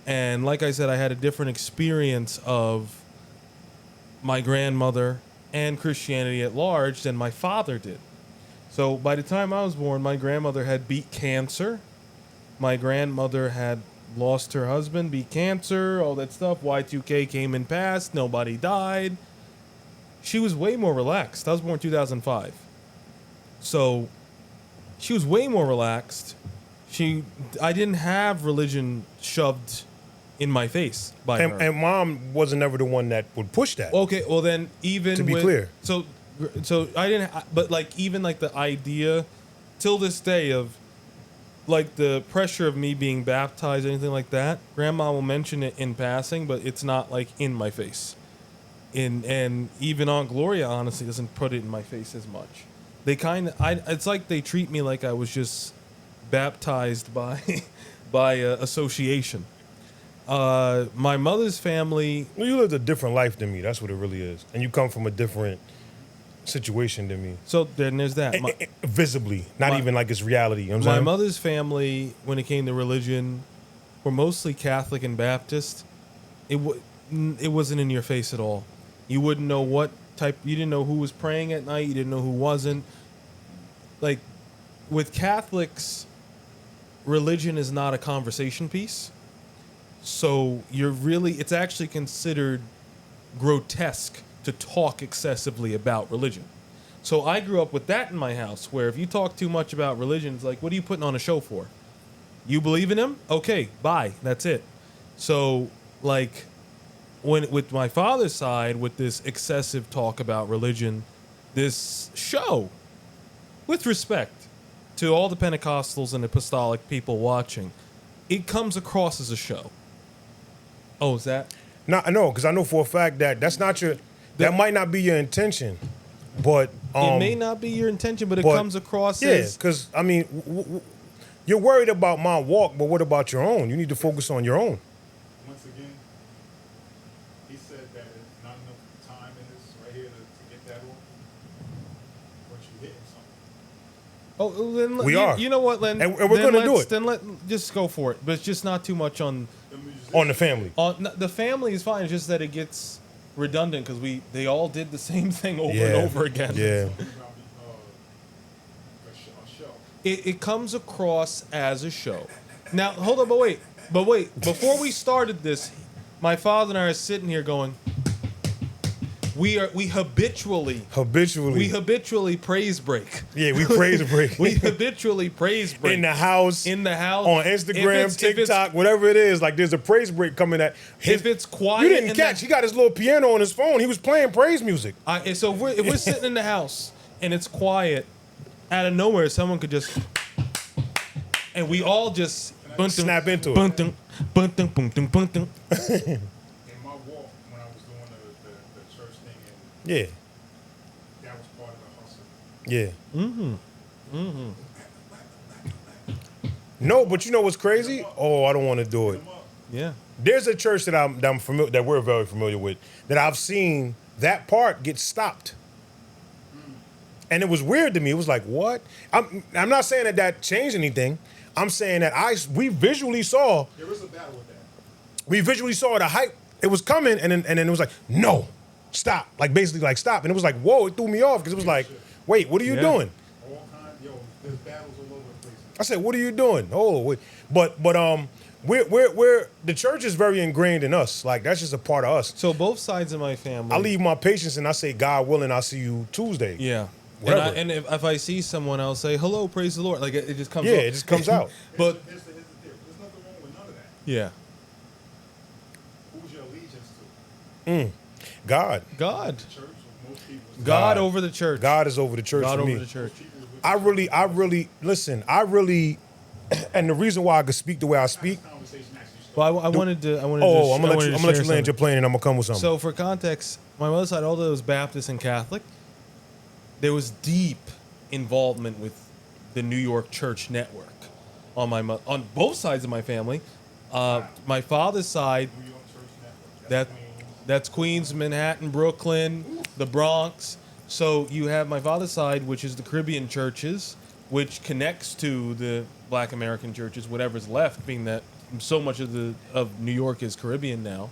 And like I said, I had a different experience of my grandmother and Christianity at large than my father did. So by the time I was born, my grandmother had beat cancer. My grandmother had lost her husband, beat cancer, all that stuff. Y2K came and passed. Nobody died. She was way more relaxed. I was born in 2005. So she was way more relaxed. I didn't have religion shoved in my face by her. And mom wasn't ever the one that would push that. Okay, well then even To be clear. so I didn't, but like even like the idea, till this day of, like the pressure of me being baptized, anything like that. Grandma will mention it in passing, but it's not like in my face. And even Aunt Gloria honestly doesn't put it in my face as much. They it's like they treat me like I was just baptized by by association. My mother's family. Well, you lived a different life than me. That's what it really is. And you come from a different situation than me. So then there's that. Visibly, not my- even like it's reality. You know what I'm My saying? mother's family, when it came to religion, were mostly Catholic and Baptist. It wasn't in your face at all. You wouldn't know what type. You didn't know who was praying at night. You didn't know who wasn't. Like with Catholics, religion is not a conversation piece. So it's actually considered grotesque to talk excessively about religion. So I grew up with that in my house, where if you talk too much about religion, it's like, what are you putting on a show for? You believe in him? Okay, bye. That's it. So, like, with my father's side, with this excessive talk about religion, this show, with respect to all the Pentecostals and apostolic people watching, it comes across as a show. Oh, is that? No, because I know for a fact that that's not your. That might not be your intention, but It may not be your intention, but it but- comes across yeah. as. Because I mean, you're worried about my walk, but what about your own? You need to focus on your own. Once again, he said that there's not enough time in this right here to get that off. But you hitting something. Oh, then We are. You know what, Len? And we're Then gonna do let's- it. Then just go for it, but it's just not too much on. The musicians, On the family. The family is fine. It's just that it gets redundant because they all did the same thing over Yeah. and over again. Yeah. about a show. It comes across as a show. Now, hold on, but wait. Before we started this, my father and I are sitting here going, we habitually praise break. Yeah, we praise and break. We habitually praise break in the house, in the house on If Instagram, it's- if it's- TikTok, whatever it is. Like there's a praise break coming at. If it's quiet you didn't in catch. the- He got his little piano on his phone. He was playing praise music. So if we're sitting in the house and it's quiet, out of nowhere someone could just, and we all just Snap into it. buntum, buntum, buntum, buntum. In my walk, when I was doing the church thing, and Yeah, that was part of the hustle. yeah. No, but you know what's crazy? Oh, I don't want to do it. Yeah. There's a church that I'm familiar, that we're very familiar with, that I've seen that part get stopped. And it was weird to me. It was like, what? I'm not saying that changed anything. I'm saying that we visually saw There is a battle with that. the hype. It was coming, and then it was like, no, stop. Like basically like stop. And it was like, whoa, it threw me off because it was like, wait, what are you Yeah. doing? All kinds, there's battles all over the place. I said, what are you doing? Oh, wait. But we're the church is very ingrained in us. Like that's just a part of us. So both sides of my family. I leave my patients and I say, God willing, I'll see you Tuesday. Yeah. Whatever. And if I see someone else say hello, praise the Lord, like it just comes. Yeah, up. it just comes out. But Here's the deal. There's nothing wrong with none of that. yeah, Who's your allegiance to? God. God, The church or most people? God God. over the church. God is over the church God for over me. the church. People with I really listen. And the reason why I could speak the way I speak. this conversation actually started. Well, I wanted to. Oh, I'm gonna let you share land your something. plane, and I'm gonna come with something. So for context, my mother's side, although it was Baptist and Catholic, there was deep involvement with the New York church network on both sides of my family. My father's side, New York Church Network. that Queens. that's Queens, Manhattan, Brooklyn, the Bronx. So you have my father's side, which is the Caribbean churches, which connects to the Black American churches, whatever's left, being that so much of New York is Caribbean now.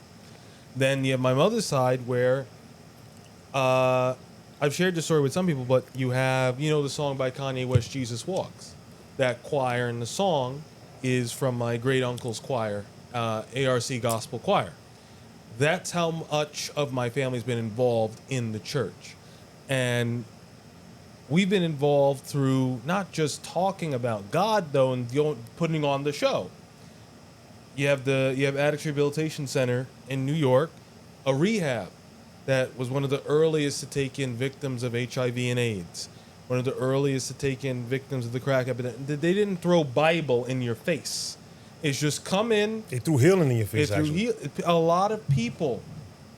Then you have my mother's side, where I've shared this story with some people, but you have, the song by Kanye West, Jesus Walks. That choir in the song is from my great uncle's choir, ARC Gospel Choir. That's how much of my family's been involved in the church. And we've been involved through not just talking about God, though, and putting on the show. You have Addicts Rehabilitation Center in New York, a rehab that was one of the earliest to take in victims of HIV and AIDS, one of the earliest to take in victims of the crack epidemic. They didn't throw Bible in your face. It's just come in. they threw healing in your face. Actually, A lot of people,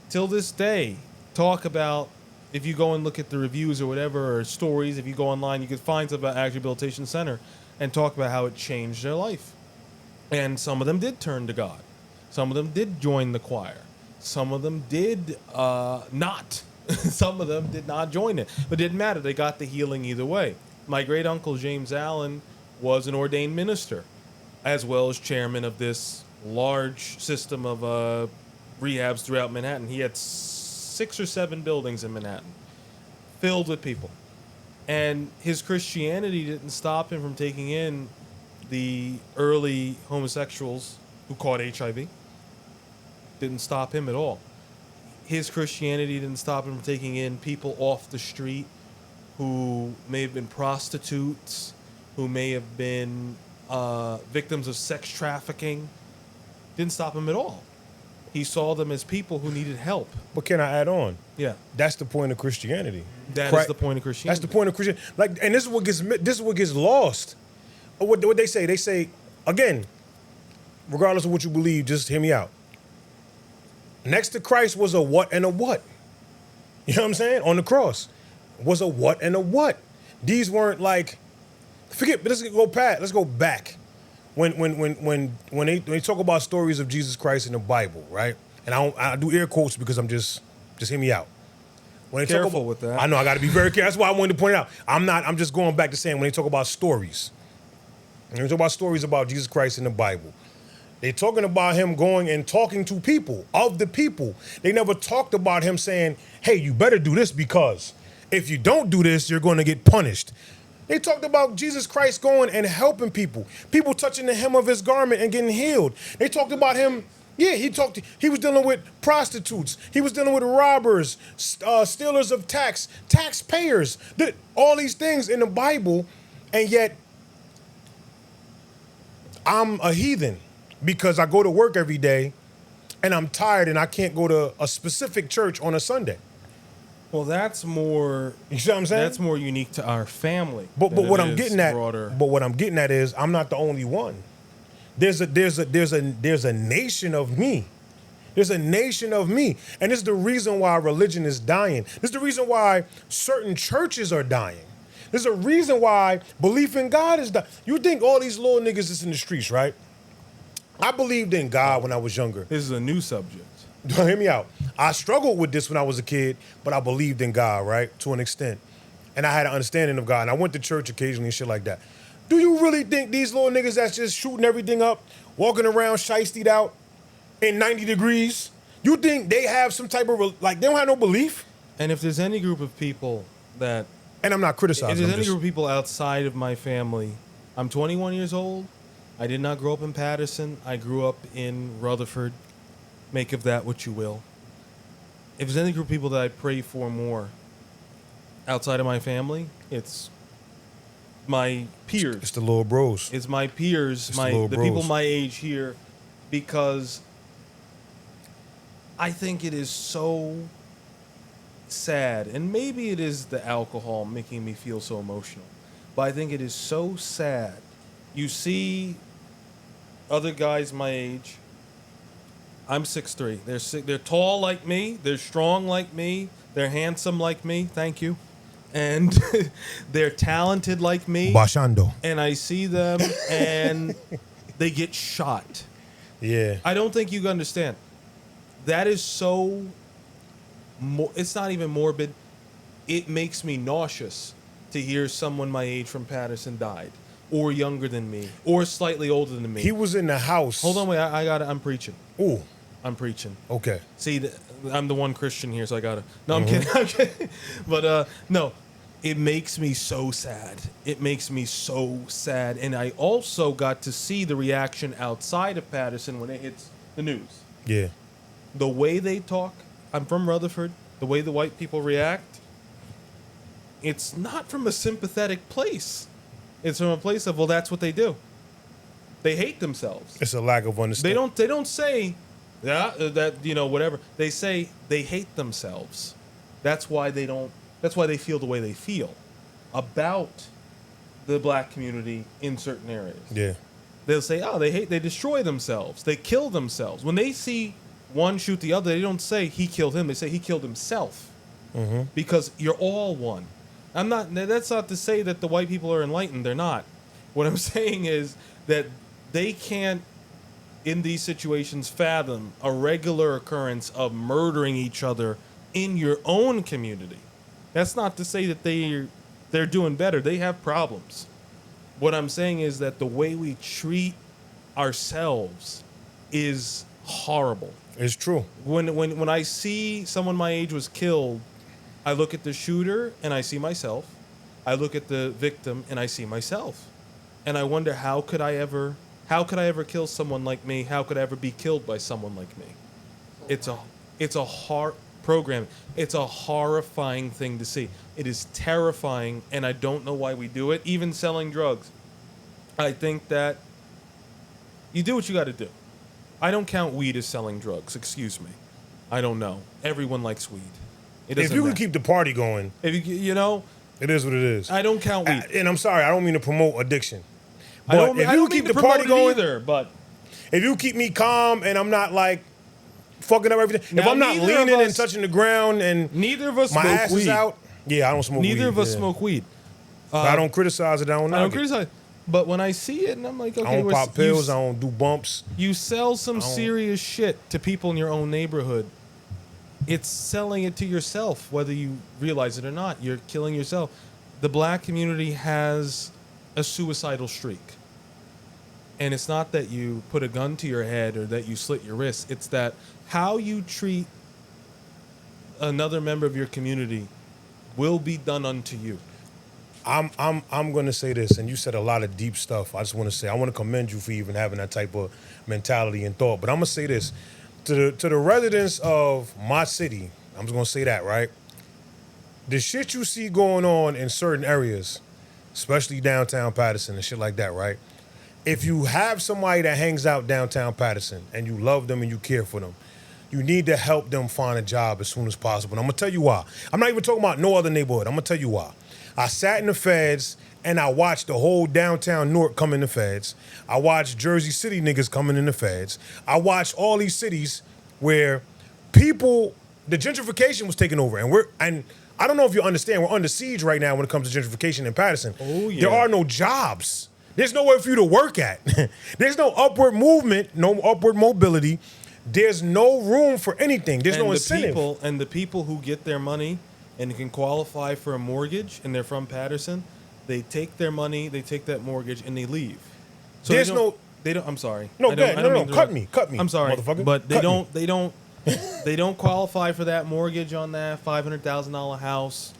till this day, talk about, if you go and look at the reviews or whatever, or stories, if you go online, you can find stuff about Addicts Rehabilitation Center and talk about how it changed their life. And some of them did turn to God. Some of them did join the choir. Some of them did not. Some of them did not join it. But it didn't matter. They got the healing either way. My great uncle, James Allen, was an ordained minister, as well as chairman of this large system of rehabs throughout Manhattan. He had 6 or 7 buildings in Manhattan filled with people. And his Christianity didn't stop him from taking in the early homosexuals who caught HIV. Didn't stop him at all. His Christianity didn't stop him from taking in people off the street who may have been prostitutes, who may have been victims of sex trafficking. Didn't stop him at all. He saw them as people who needed help. but can I add on? Yeah, That's the point of Christianity. that is the point of Christianity. That's the point of Christianity. Like, and this is what gets lost. What they say? They say again, regardless of what you believe, just hear me out. Next to Christ was a what and a what. You know what I'm saying? On the cross was a what and a what. These weren't like, forget. But let's go back. When they talk about stories of Jesus Christ in the Bible, right? And I do air quotes because I'm just hear me out. When they talk Careful about, with that. I know I got to be very careful. That's why I wanted to point it out. I'm just going back to saying when they talk about stories, when they talk about stories about Jesus Christ in the Bible, they're talking about him going and talking to people, of the people. They never talked about him saying, hey, you better do this because if you don't do this, you're going to get punished. They talked about Jesus Christ going and helping people, people touching the hem of his garment and getting healed. They talked about him. Yeah, he was dealing with prostitutes. He was dealing with robbers, stealers of taxpayers, all these things in the Bible. And yet I'm a heathen because I go to work every day and I'm tired and I can't go to a specific church on a Sunday. Well, that's more. You see what I'm saying? That's more unique to our family. But than what it I'm is getting at, broader. but what I'm getting at is I'm not the only one. There's a nation of me. There's a nation of me. And this is the reason why religion is dying. This is the reason why certain churches are dying. There's a reason why belief in God is dying. You think all these little niggas is in the streets, right? I believed in God when I was younger. This is a new subject. Hear me out. I struggled with this when I was a kid, but I believed in God, right? To an extent. And I had an understanding of God. And I went to church occasionally and shit like that. Do you really think these little niggas that's just shooting everything up, walking around shiestied out in 90 degrees, you think they have some type of, they don't have no belief? And if there's any group of people that, And I'm not if criticizing. there's I'm any just- group of people outside of my family, I'm 21 years old. I did not grow up in Patterson. I grew up in Rutherford. Make of that what you will. If there's any group of people that I pray for more outside of my family, it's my peers. It's the little bros. It's my peers, It's the little the people bros. my age here, because I think it is so sad, and maybe it is the alcohol making me feel so emotional, but I think it is so sad. You see other guys my age. I'm 6'3". They're tall like me. They're strong like me. They're handsome like me. Thank you. And they're talented like me. Bashando. And I see them and they get shot. Yeah. I don't think you understand. That is so. It's not even morbid. It makes me nauseous to hear someone my age from Patterson died, or younger than me, or slightly older than me. He was in the house. Hold on, wait. I got it. I'm preaching. Ooh. I'm preaching. Okay. See, I'm the one Christian here, so I gotta. No, I'm kidding. I'm kidding. But no, it makes me so sad. It makes me so sad. And I also got to see the reaction outside of Patterson when it hits the news. Yeah. The way they talk. I'm from Rutherford. The way the white people react. It's not from a sympathetic place. It's from a place of, well, that's what they do. They hate themselves. It's a lack of understanding. They don't say that whatever. They say they hate themselves. That's why they feel the way they feel about the black community in certain areas. Yeah. They'll say, they destroy themselves. They kill themselves. When they see one shoot the other, they don't say he killed him. They say he killed himself. Mm-hmm. Because you're all one. That's not to say that the white people are enlightened. They're not. What I'm saying is that they can't, in these situations, fathom a regular occurrence of murdering each other in your own community. That's not to say that they're doing better. They have problems. What I'm saying is that the way we treat ourselves is horrible. It's true. When I see someone my age was killed, I look at the shooter and I see myself. I look at the victim and I see myself. And I wonder, how could I ever kill someone like me? How could I ever be killed by someone like me? It's a hard program. It's a horrifying thing to see. It is terrifying, and I don't know why we do it. Even selling drugs. I think that you do what you got to do. I don't count weed as selling drugs. Excuse me. I don't know. Everyone likes weed. It If doesn't you can matter. keep the party going, If you know, it is what it is. I don't count weed. And I'm sorry, I don't mean to promote addiction. I don't, But if I you don't keep mean the to party promote it going, either, but if you keep me calm and I'm not like fucking up everything, if Now, I'm not neither of leaning and us- touching the ground and neither of us my smoke ass weed. is out, yeah, I don't smoke weed. Neither of us yeah. smoke weed. But I don't criticize it. I don't I don't knock it. criticize. But when I see it, and I'm like, okay, I don't pop pills. I don't do bumps. you sell some don't- serious shit to people in your own neighborhood. it's selling it to yourself, whether you realize it or not. You're killing yourself. The black community has a suicidal streak. And it's not that you put a gun to your head or that you slit your wrist. It's that how you treat another member of your community will be done unto you. I'm gonna say this, and you said a lot of deep stuff. I just want to say I want to commend you for even having that type of mentality and thought. But I'm gonna say this to the residents of my city. I'm just gonna say that, right? The shit you see going on in certain areas, especially downtown Patterson and shit like that, right? If you have somebody that hangs out downtown Patterson and you love them and you care for them, you need to help them find a job as soon as possible. And I'm gonna tell you why. I'm not even talking about no other neighborhood. I'm gonna tell you why. I sat in the feds and I watched the whole downtown Newark come in the feds. I watched Jersey City niggas coming in the feds. I watched all these cities where people, the gentrification was taking over. And I don't know if you understand, we're under siege right now when it comes to gentrification in Patterson. Oh, yeah. There are no jobs. There's nowhere for you to work at. There's no upward movement, no upward mobility. There's no room for anything. There's no incentive. The people who get their money and can qualify for a mortgage and they're from Patterson, they take their money, they take that mortgage, and they leave. So There's they don't. I'm sorry. No, I go ahead. don't No, mean to cut interrupt. me, I'm sorry, motherfucker. but they Cut don't. me. They don't. They don't qualify for that mortgage on that $500,000 house.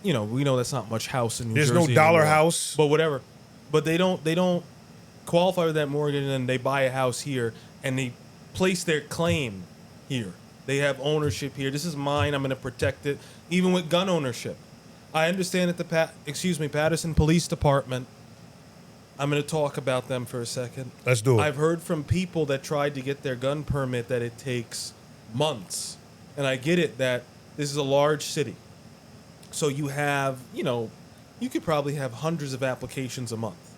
You know, we know that's not much house in New There's Jersey. no dollar anymore. house. But whatever. But they don't qualify for that mortgage, and then they buy a house here and they place their claim here. They have ownership here. This is mine. I'm going to protect it. Even with gun ownership, I understand that the Patterson Police Department. I'm going to talk about them for a second. Let's do it. I've heard from people that tried to get their gun permit that it takes months, and I get it that this is a large city, so you have, you could probably have hundreds of applications a month.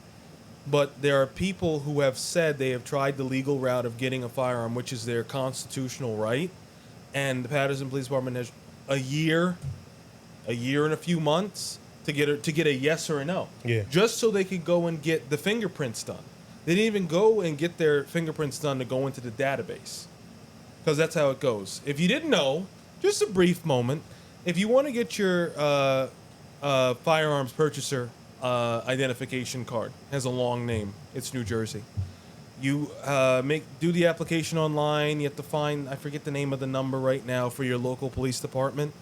But there are people who have said they have tried the legal route of getting a firearm, which is their constitutional right. And the Patterson Police Department has a year and a few months to get a yes or a no. Yeah. Just so they could go and get the fingerprints done. They didn't even go and get their fingerprints done to go into the database. Because that's how it goes. If you didn't know, just a brief moment, if you want to get your firearms purchaser identification card, has a long name, it's New Jersey. You do the application online. You have to find, I forget the name of the number right now, for your local police department.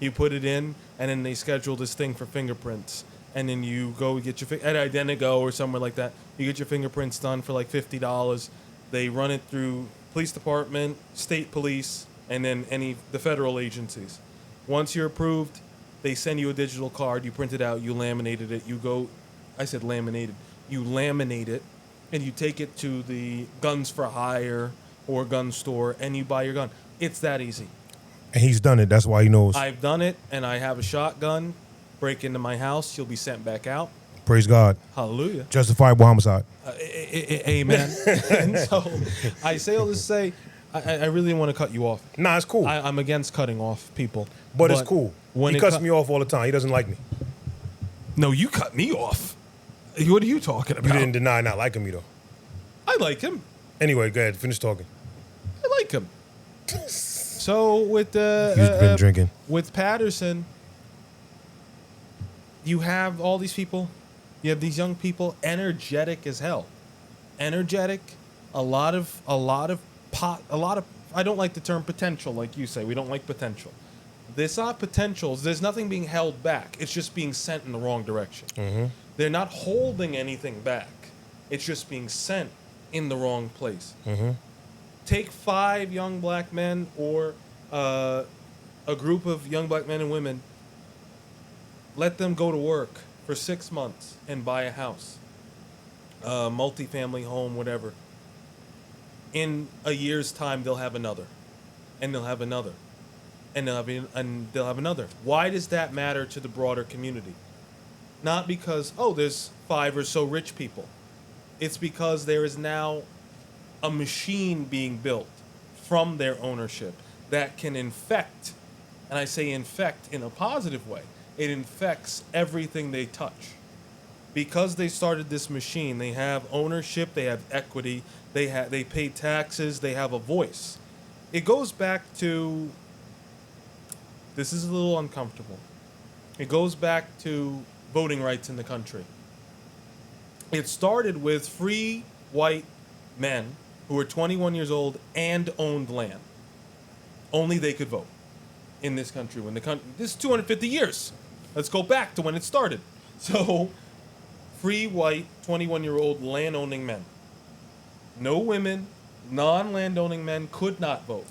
You put it in, and then they schedule this thing for fingerprints. And then you go get your at Identigo or somewhere like that. You get your fingerprints done for like $50. They run it through police department, state police, and then the federal agencies. Once you're approved, they send you a digital card. You print it out. You laminated it. You laminate it, and you take it to the Guns for Hire or gun store, and you buy your gun. It's that easy. And he's done it. That's why he knows. I've done it, and I have a shotgun. Break into my house. You'll be sent back out. Praise God. Hallelujah. Justifiable homicide. Amen. And so I say all this to say, I really didn't want to cut you off. Nah, it's cool. I'm against cutting off people. but it's cool. When He it cuts co- me off all the time. He doesn't like me. No, you cut me off. What are you talking You about? didn't deny not liking me, though. I like him. Anyway, go ahead. Finish talking. I like him. So with You've been drinking. with Patterson, you have all these people. You have these young people, energetic as hell. Energetic, a lot of. I don't like the term potential, like you say. We don't like potential. There's not potentials. There's nothing being held back. It's just being sent in the wrong direction. Mm-hmm. They're not holding anything back. It's just being sent in the wrong place. Mm-hmm. Take 5 young black men or a group of young black men and women. Let them go to work for 6 months and buy a house, a multifamily home, whatever. In a year's time, they'll have another, and they'll have another, and they'll have another. Why does that matter to the broader community? Not because, there's 5 or so rich people. It's because there is now a machine being built from their ownership that can infect, and I say infect in a positive way. It infects everything they touch. Because they started this machine, they have ownership, they have equity, they pay taxes, they have a voice. It goes back to This is a little uncomfortable. It goes back to voting rights in the country. It started with free white men who were 21 years old and owned land. Only they could vote in this country. This is 250 years. Let's go back to when it started. So, free white 21-year-old land-owning men. No women, non-land-owning men could not vote.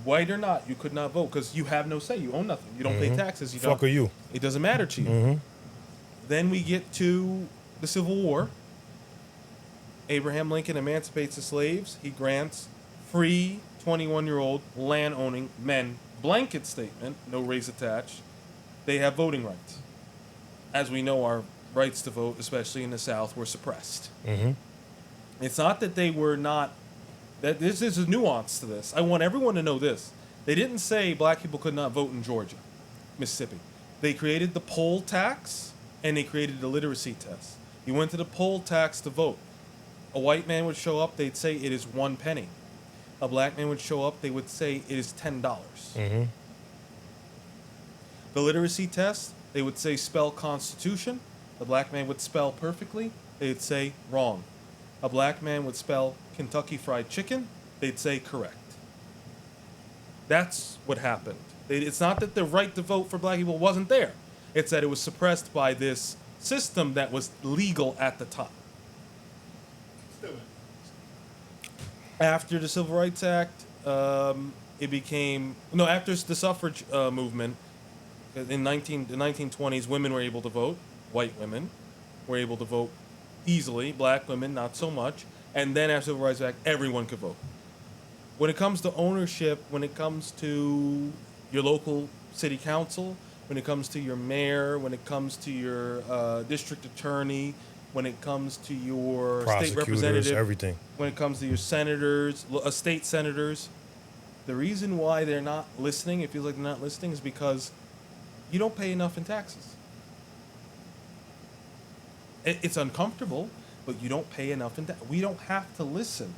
White or not, you could not vote because you have no say. You own nothing. You don't pay taxes. You Fuck don't. are you? It doesn't matter to you. Then we get to the Civil War. Abraham Lincoln emancipates the slaves. He grants free 21-year-old land-owning men, blanket statement, no race attached. They have voting rights. As we know, our rights to vote, especially in the South, were suppressed. It's not that they were not. That this is a nuance to this. I want everyone to know this. They didn't say black people could not vote in Georgia, Mississippi. They created the poll tax and they created the literacy test. You went to the poll tax to vote. A white man would show up, they'd say it is 1 penny. A black man would show up, they would say it is $10. The literacy test, they would say spell Constitution. The black man would spell perfectly, they'd say wrong. A black man would spell Kentucky Fried Chicken, they'd say correct. That's what happened. It's not that the right to vote for black people wasn't there. It's that it was suppressed by this system that was legal at the time. Still, After the Civil Rights Act, it became after the suffrage movement in the 1920s, women were able to vote. White women were able to vote easily. Black women not so much. And then after the Civil Rights Act, everyone could vote. When it comes to ownership, when it comes to your local city council, when it comes to your mayor, when it comes to your district attorney, when it comes to your state Prosecutors, representative, everything. when it comes to your senators, state senators, the reason why they're not listening, it feels like they're not listening, is because you don't pay enough in taxes. It's uncomfortable, but you don't pay enough in taxes. We don't have to listen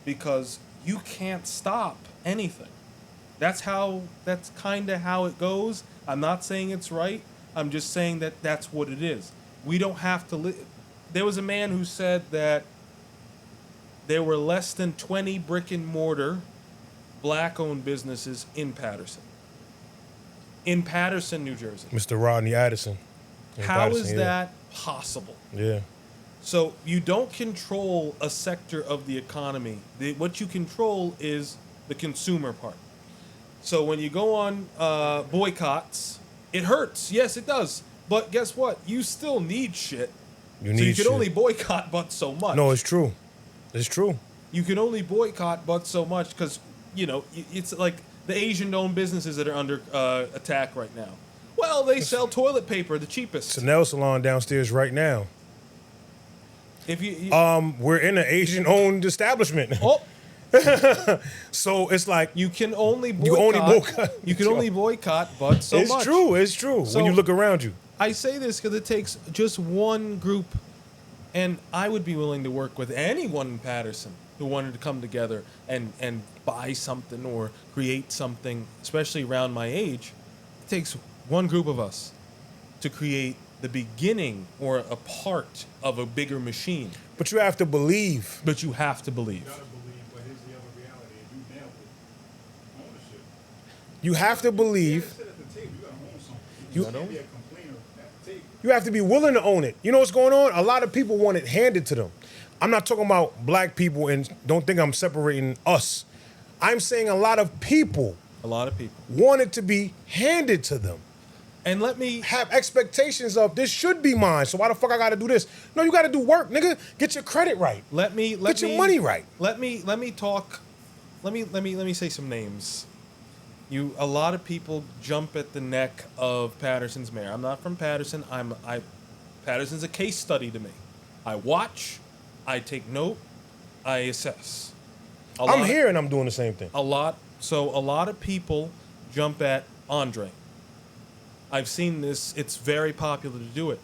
because you can't stop anything. That's kind of how it goes. I'm not saying it's right. I'm just saying that that's what it is. We don't have to There was a man who said that there were less than 20 brick and mortar black-owned businesses in Paterson. In Paterson, New Jersey. Mr. Rodney Addison. in How Patterson, is yeah. that possible? Yeah. So you don't control a sector of the economy. What you control is the consumer part. So when you go on boycotts, it hurts. Yes, it does. But guess what? You still need shit. You So need you can shit. only boycott but so much. No, it's true. It's true. You can only boycott but so much because, it's like the Asian-owned businesses that are under attack right now. Well, they sell toilet paper, the cheapest. It's a nail salon downstairs right now. If you We're in an Asian-owned establishment. oh, So it's like you can only boycott. You only boycott. You can only boycott but so it's much. true. It's true. So- when you look around you. I say this because it takes just one group, and I would be willing to work with anyone in Patterson who wanted to come together and buy something or create something, especially around my age. It takes one group of us to create the beginning or a part of a bigger machine. But you have to believe. But you have to believe. You gotta believe, but here's the other reality, and you nailed it. Ownership. You have to You believe. gotta sit at the table. You gotta own something. You- You can't be a complainer at the table. You have to be willing to own it. You know what's going on? A lot of people want it handed to them. I'm not talking about black people, and don't think I'm separating us. I'm saying a lot of people A lot of people. want it to be handed to them. And let me Have expectations of this should be mine. So why the fuck I gotta do this? No, you gotta do work, nigga. Get your credit right. Get your money right. Let me talk. Let me say some names. A lot of people jump at the neck of Patterson's mayor. I'm not from Patterson. Patterson's a case study to me. I watch, I take note, I assess. I'm here and I'm doing the same thing. A lot of people jump at Andre. I've seen this. It's very popular to do it.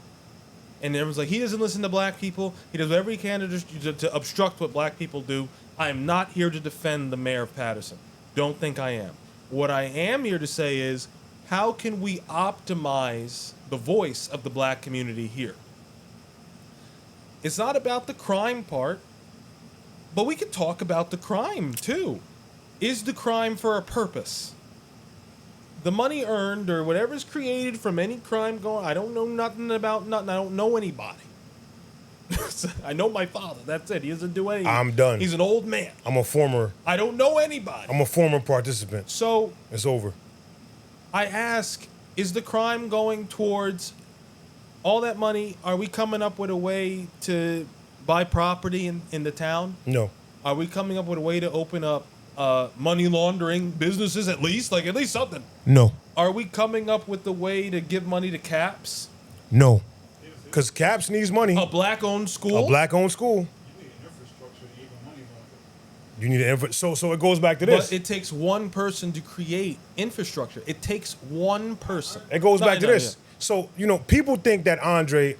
And everyone's like, he doesn't listen to black people. He does whatever he can to obstruct what black people do. I am not here to defend the mayor of Patterson. Don't think I am. What I am here to say is, how can we optimize the voice of the black community here? It's not about the crime part, but we could talk about the crime too. Is the crime for a purpose? The money earned or whatever's created from any crime going, I don't know nothing about nothing. I don't know anybody. I know my father. That's it. He doesn't do anything. I'm done. He's an old man. I'm a former I don't know anybody. participant. So It's over. I ask, is the crime going towards all that money? Are we coming up with a way to buy property in the town? No. Are we coming up with a way to open up money laundering businesses at least? Like at least something. No. Are we coming up with the way to give money to CAPS? No. Because CAPS needs money. A black-owned school? A black-owned school. You need infrastructure to even money laundering. You need so it goes back to this. But it takes one person to create infrastructure. It takes one person. It goes No, back to no, this. So, people think that Andre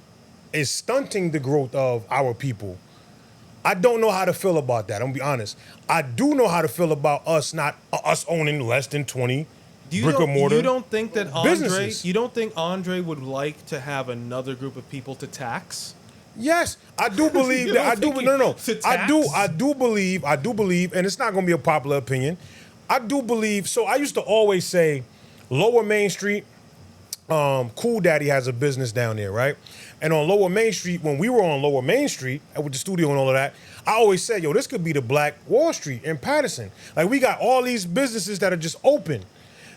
is stunting the growth of our people. I don't know how to feel about that. I'm gonna be honest. I do know how to feel about us owning less than 20 brick and mortar. You don't think that businesses. You don't think Andre would like to have another group of people to tax? Yes, I do believe You that. don't I do. think No, no. to I do. tax? I do believe. And it's not going to be a popular opinion. I do believe. So I used to always say, Lower Main Street. Cool Daddy has a business down there, right? And on Lower Main Street, when we were on Lower Main Street with the studio and all of that, I always said, yo, this could be the Black Wall Street in Patterson. Like, we got all these businesses that are just open.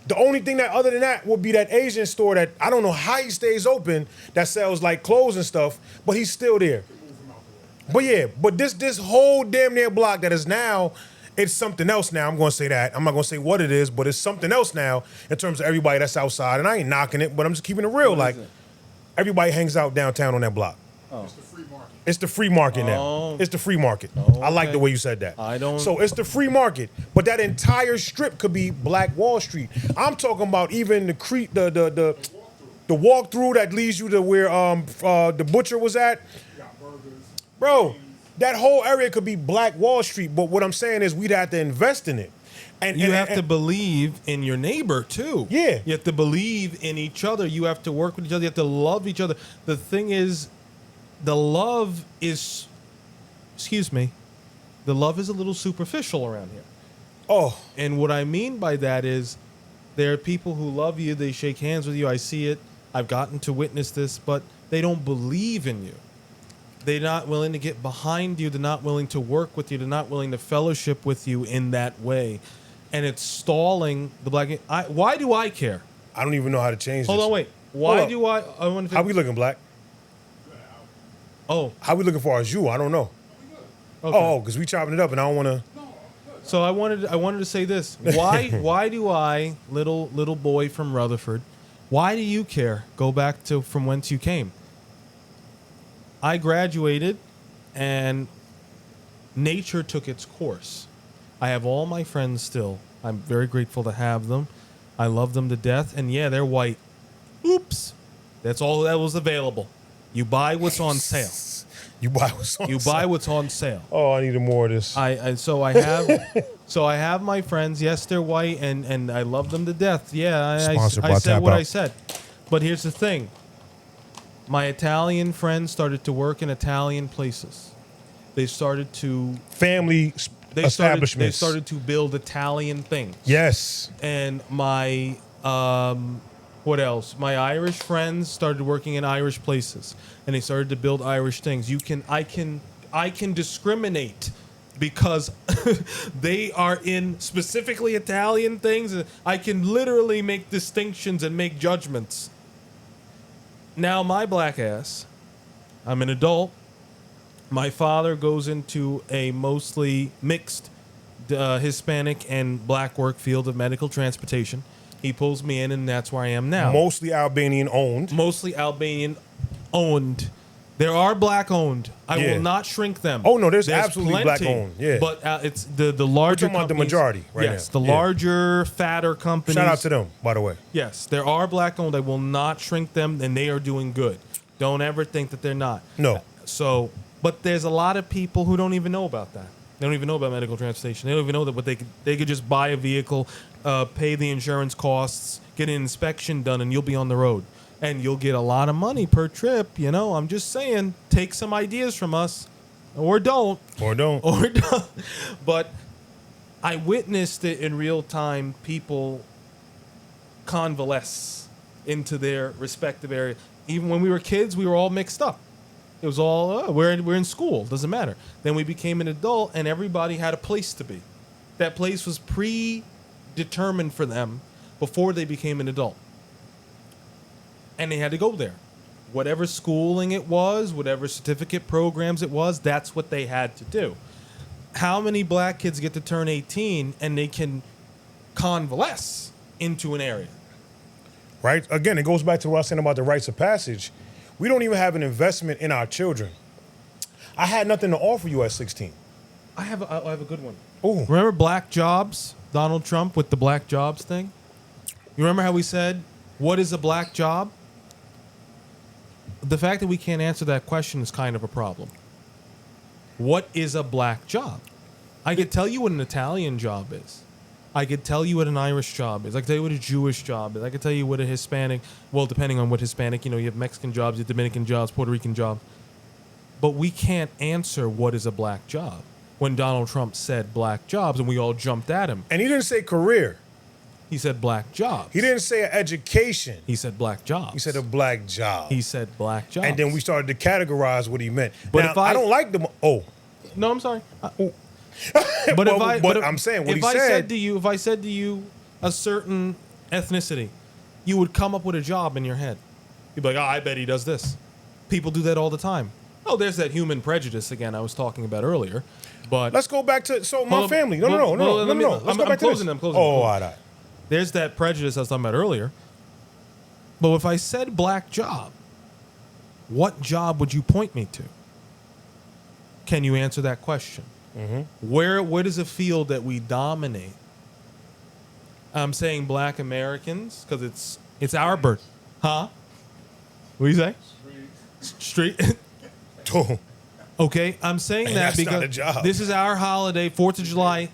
The only thing that other than that would be that Asian store that I don't know how he stays open that sells like clothes and stuff, but he's still there. But yeah, but this whole damn near block that is now, it's something else now. I'm going to say that. I'm not going to say what it is, but it's something else now in terms of everybody that's outside. And I ain't knocking it, but I'm just keeping it real. Like, everybody hangs out downtown on that block. It's the free market. It's the free market now. Oh. It's the free market. Oh, I like okay. the way you said that. I don't- So it's the free market, but that entire strip could be Black Wall Street. I'm talking about even the walkthrough that leads you to where the butcher was at. You got burgers. Bro, that whole area could be Black Wall Street, but what I'm saying is we'd have to invest in it. And You have to believe in your neighbor too. Yeah. You have to believe in each other. You have to work with each other. You have to love each other. The thing is, the love is a little superficial around here. Oh, And what I mean by that is there are people who love you, they shake hands with you, I see it, I've gotten to witness this, but they don't believe in you. They're not willing to get behind you, they're not willing to work with you, they're not willing to fellowship with you in that way. And it's stalling the black. Why do I care? I don't even know how to change Hold this. on, wait. Why Hold do I want to? How we looking, Black? Oh, How we looking far as you? I don't know. okay. Oh, because we chopping it up and I don't want to. So I wanted to say this. Why do I, little boy from Rutherford, why do you care? Go back to from whence you came. I graduated and nature took its course. I have all my friends still. I'm very grateful to have them. I love them to death. And yeah, they're white. Oops. That's all that was available. You buy what's on sale. You buy what's on You sale. buy what's on sale. Oh, I needed more of this. So I have my friends. Yes, they're white, and I love them to death. Yeah, Sponsored I by said Tap what Out. I said. But here's the thing. My Italian friends started to work in Italian places. They started to Family they establishments. started to build Italian things. Yes. And my what else? My Irish friends started working in Irish places, and they started to build Irish things. I can discriminate because they are in specifically Italian things. I can literally make distinctions and make judgments. Now my black ass, I'm an adult. My father goes into a mostly mixed Hispanic and black work field of medical transportation. He pulls me in, and that's where I am now. Mostly Albanian owned. Mostly Albanian owned. There are black owned. I Yeah. will not shrink them. Oh, no, there's absolutely black owned, yeah. But it's the larger. We're talking about the companies- majority right yes, now. the Yeah. larger, fatter companies. Shout out to them, by the way. Yes, there are black owned. I will not shrink them, and they are doing good. Don't ever think that they're not. No. So, but there's a lot of people who don't even know about that. They don't even know about medical transportation. They don't even know that they could just buy a vehicle, pay the insurance costs, get an inspection done, and you'll be on the road. And you'll get a lot of money per trip. You know, I'm just saying, take some ideas from us, or don't, Or don't. or don't. But I witnessed it in real time. People convalesce into their respective area. Even when we were kids, we were all mixed up. It was all, we're in school, doesn't matter. Then we became an adult, and everybody had a place to be. That place was predetermined for them before they became an adult. And they had to go there. Whatever schooling it was, whatever certificate programs it was, that's what they had to do. How many black kids get to turn 18 and they can convalesce into an area? Right? Again, it goes back to what I was saying about the rites of passage. We don't even have an investment in our children. I had nothing to offer you at 16. I have a good one. Ooh. Remember Black Jobs? Donald Trump with the Black Jobs thing? You remember how we said, what is a black job? The fact that we can't answer that question is kind of a problem. What is a black job? I could tell you what an Italian job is. I could tell you what an Irish job is. I could tell you what a Jewish job is. I could tell you what a Hispanic, well, depending on what Hispanic, you have Mexican jobs, you have Dominican jobs, Puerto Rican jobs. But we can't answer what is a black job. When Donald Trump said black jobs and we all jumped at him, And he didn't say career. he said black jobs. He didn't say education. He said black jobs. He said a black job. He said black jobs. And then we started to categorize what he meant. But Now, if I I- don't like the... Oh. No, I'm sorry. But, but I'm saying what if he I said. if I said to you a certain ethnicity, you would come up with a job in your head. You'd be like, oh, I bet he does this. People do that all the time. Oh, there's that human prejudice again I was talking about earlier. But Let's go back to... So my Well, family. well, No. well, let me- Let's I'm go back closing, to this. I'm closing, Oh, I'm all closing. right. there's that prejudice I was talking about earlier. But if I said black job, what job would you point me to? Can you answer that question? Mm-hmm. Where does it feel that we dominate? I'm saying black Americans because it's our birth. Huh? What do you say? Street. Oh. Okay, I'm saying And that that's not because a job. this is our holiday, 4th of July.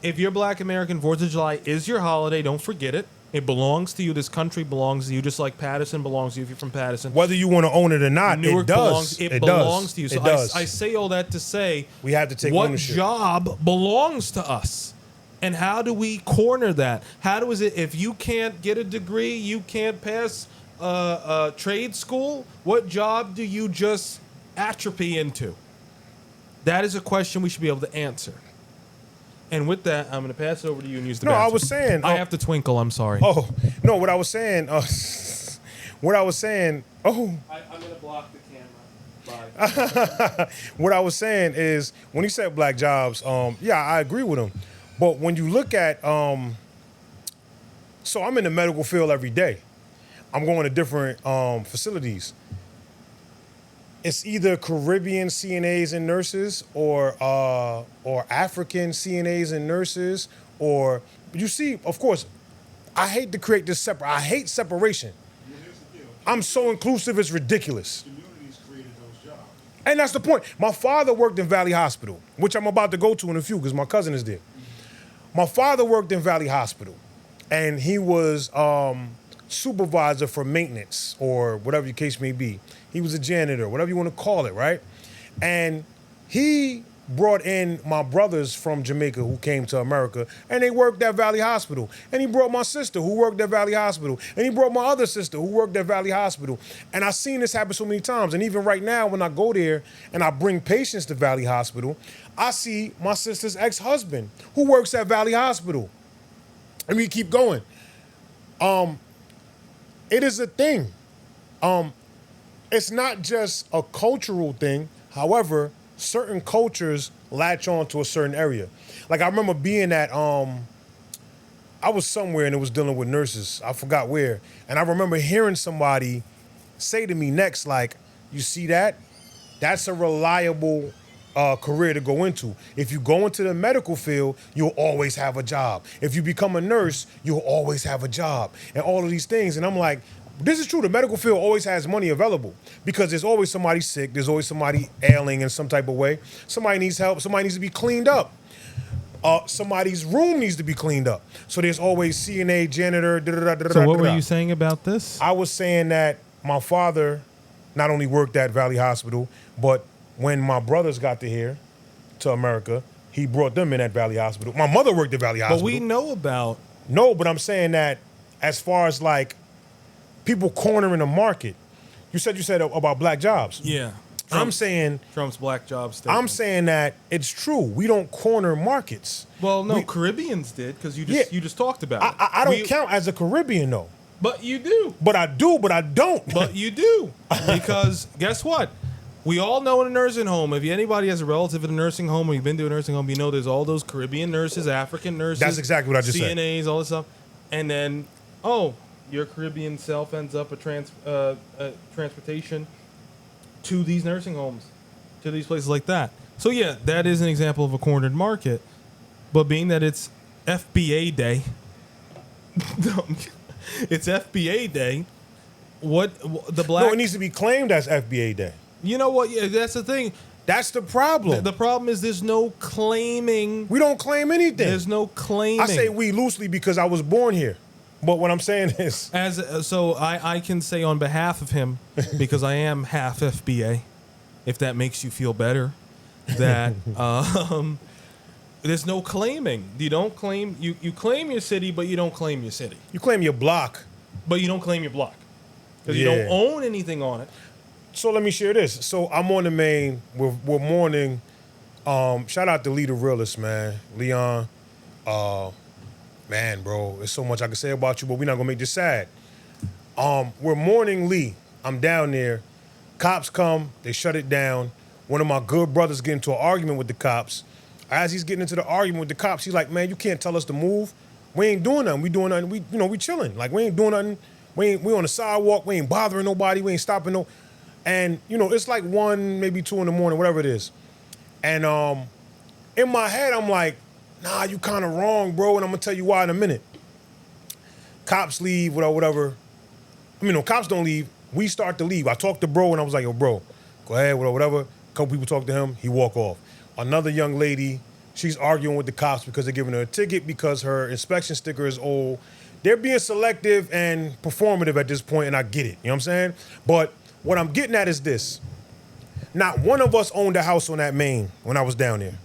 If you're black American, 4th of July is your holiday. Don't forget it. It belongs to you. This country belongs to you, just like Patterson belongs to you if you're from Patterson. Whether you want to own it or not, Newark it does. belongs. It does. belongs to you. So it does. I say all that to say We have to take what ownership. job belongs to us, and how do we corner that? How is it if you can't get a degree, you can't pass a trade school? What job do you just atrophy into? That is a question we should be able to answer. And with that, I'm going to pass it over to you and use the No, I bathroom. was saying... I have to twinkle. I'm sorry. Oh, no, what I was saying... oh... I'm going to block the camera. Bye. What I was saying is, when he said black jobs, yeah, I agree with him. But when you look at... so I'm in the medical field every day. I'm going to different facilities. It's either Caribbean CNAs and nurses or African CNAs and nurses, or you see, of course, I hate to create this I hate separation. Well, here's the deal. I'm so inclusive, it's ridiculous. Communities created those jobs. And that's the point. My father worked in Valley Hospital, which I'm about to go to in a few because my cousin is there. My father worked in Valley Hospital, and he was supervisor for maintenance or whatever the case may be. He was a janitor, whatever you want to call it, right? And he brought in my brothers from Jamaica who came to America, and they worked at Valley Hospital. And he brought my sister who worked at Valley Hospital. And he brought my other sister who worked at Valley Hospital. And I've seen this happen so many times. And even right now, when I go there and I bring patients to Valley Hospital, I see my sister's ex-husband who works at Valley Hospital. And we keep going. It is a thing. It's not just a cultural thing. However, certain cultures latch on to a certain area. Like I remember being at, I was somewhere and it was dealing with nurses. I forgot where. And I remember hearing somebody say to me next, like, you see that? That's a reliable career to go into. If you go into the medical field, you'll always have a job. If you become a nurse, you'll always have a job. And all of these things. And I'm like, This is true. The medical field always has money available because there's always somebody sick. There's always somebody ailing in some type of way. Somebody needs help. Somebody needs to be cleaned up. Somebody's room needs to be cleaned up. So there's always CNA, janitor, da-da-da-da-da-da. So what were you saying about this? I was saying that my father not only worked at Valley Hospital, but when my brothers got to here, to America, he brought them in at Valley Hospital. My mother worked at Valley Hospital. But we know about. No, but I'm saying that as far as like people cornering the market, you said about black jobs. Yeah. I'm saying Trump's black job I'm statement. saying that it's true. We don't corner markets. Well, no, we- Caribbeans did because you Yeah. just talked about it. I don't count as a Caribbean though. But you do. But I do, but I don't. But you do. Because guess what? We all know in a nursing home, if anybody has a relative in a nursing home or you've been to a nursing home, you know there's all those Caribbean nurses, African nurses. That's exactly what I just said. CNAs, all this stuff. And then, your Caribbean self ends up a transportation to these nursing homes, to these places like that. So yeah, that is an example of a cornered market. But being that it's FBA day, it's FBA day. The black? No, it needs to be claimed as FBA Day. You know what? Yeah, that's the thing. That's the problem. The problem is there's no claiming. We don't claim anything. There's no claiming. I say we loosely because I was born here. But what I'm saying is, So I can say on behalf of him, because I am half FBA, if that makes you feel better, that there's no claiming. You don't claim you claim your city, but you don't claim your city. you claim your block. But you don't claim your block because you Yeah. don't own anything on it. So let me share this. So I'm on the main. We're mourning. Shout out to Lee the Realist, man. Leon. Man, bro, there's so much I can say about you, but we're not gonna make this sad. We're mourning Lee. I'm down there. Cops come, they shut it down. One of my good brothers get into an argument with the cops. As he's getting into the argument with the cops, he's like, "Man, you can't tell us to move. We ain't doing nothing. We doing nothing. We chilling. Like we ain't doing nothing. We on the sidewalk. We ain't bothering nobody. We ain't stopping no." And it's like 1, maybe 2 in the morning, whatever it is. And in my head, I'm like, "Nah, you kind of wrong, bro." And I'm gonna tell you why in a minute. Cops leave, whatever. I mean, no, cops don't leave. We start to leave. I talked to bro, and I was like, "Yo, bro, go ahead, whatever." A couple people talk to him. He walk off. Another young lady, she's arguing with the cops because they're giving her a ticket because her inspection sticker is old. They're being selective and performative at this point, and I get it. You know what I'm saying? But what I'm getting at is this. Not one of us owned a house on that main when I was down there.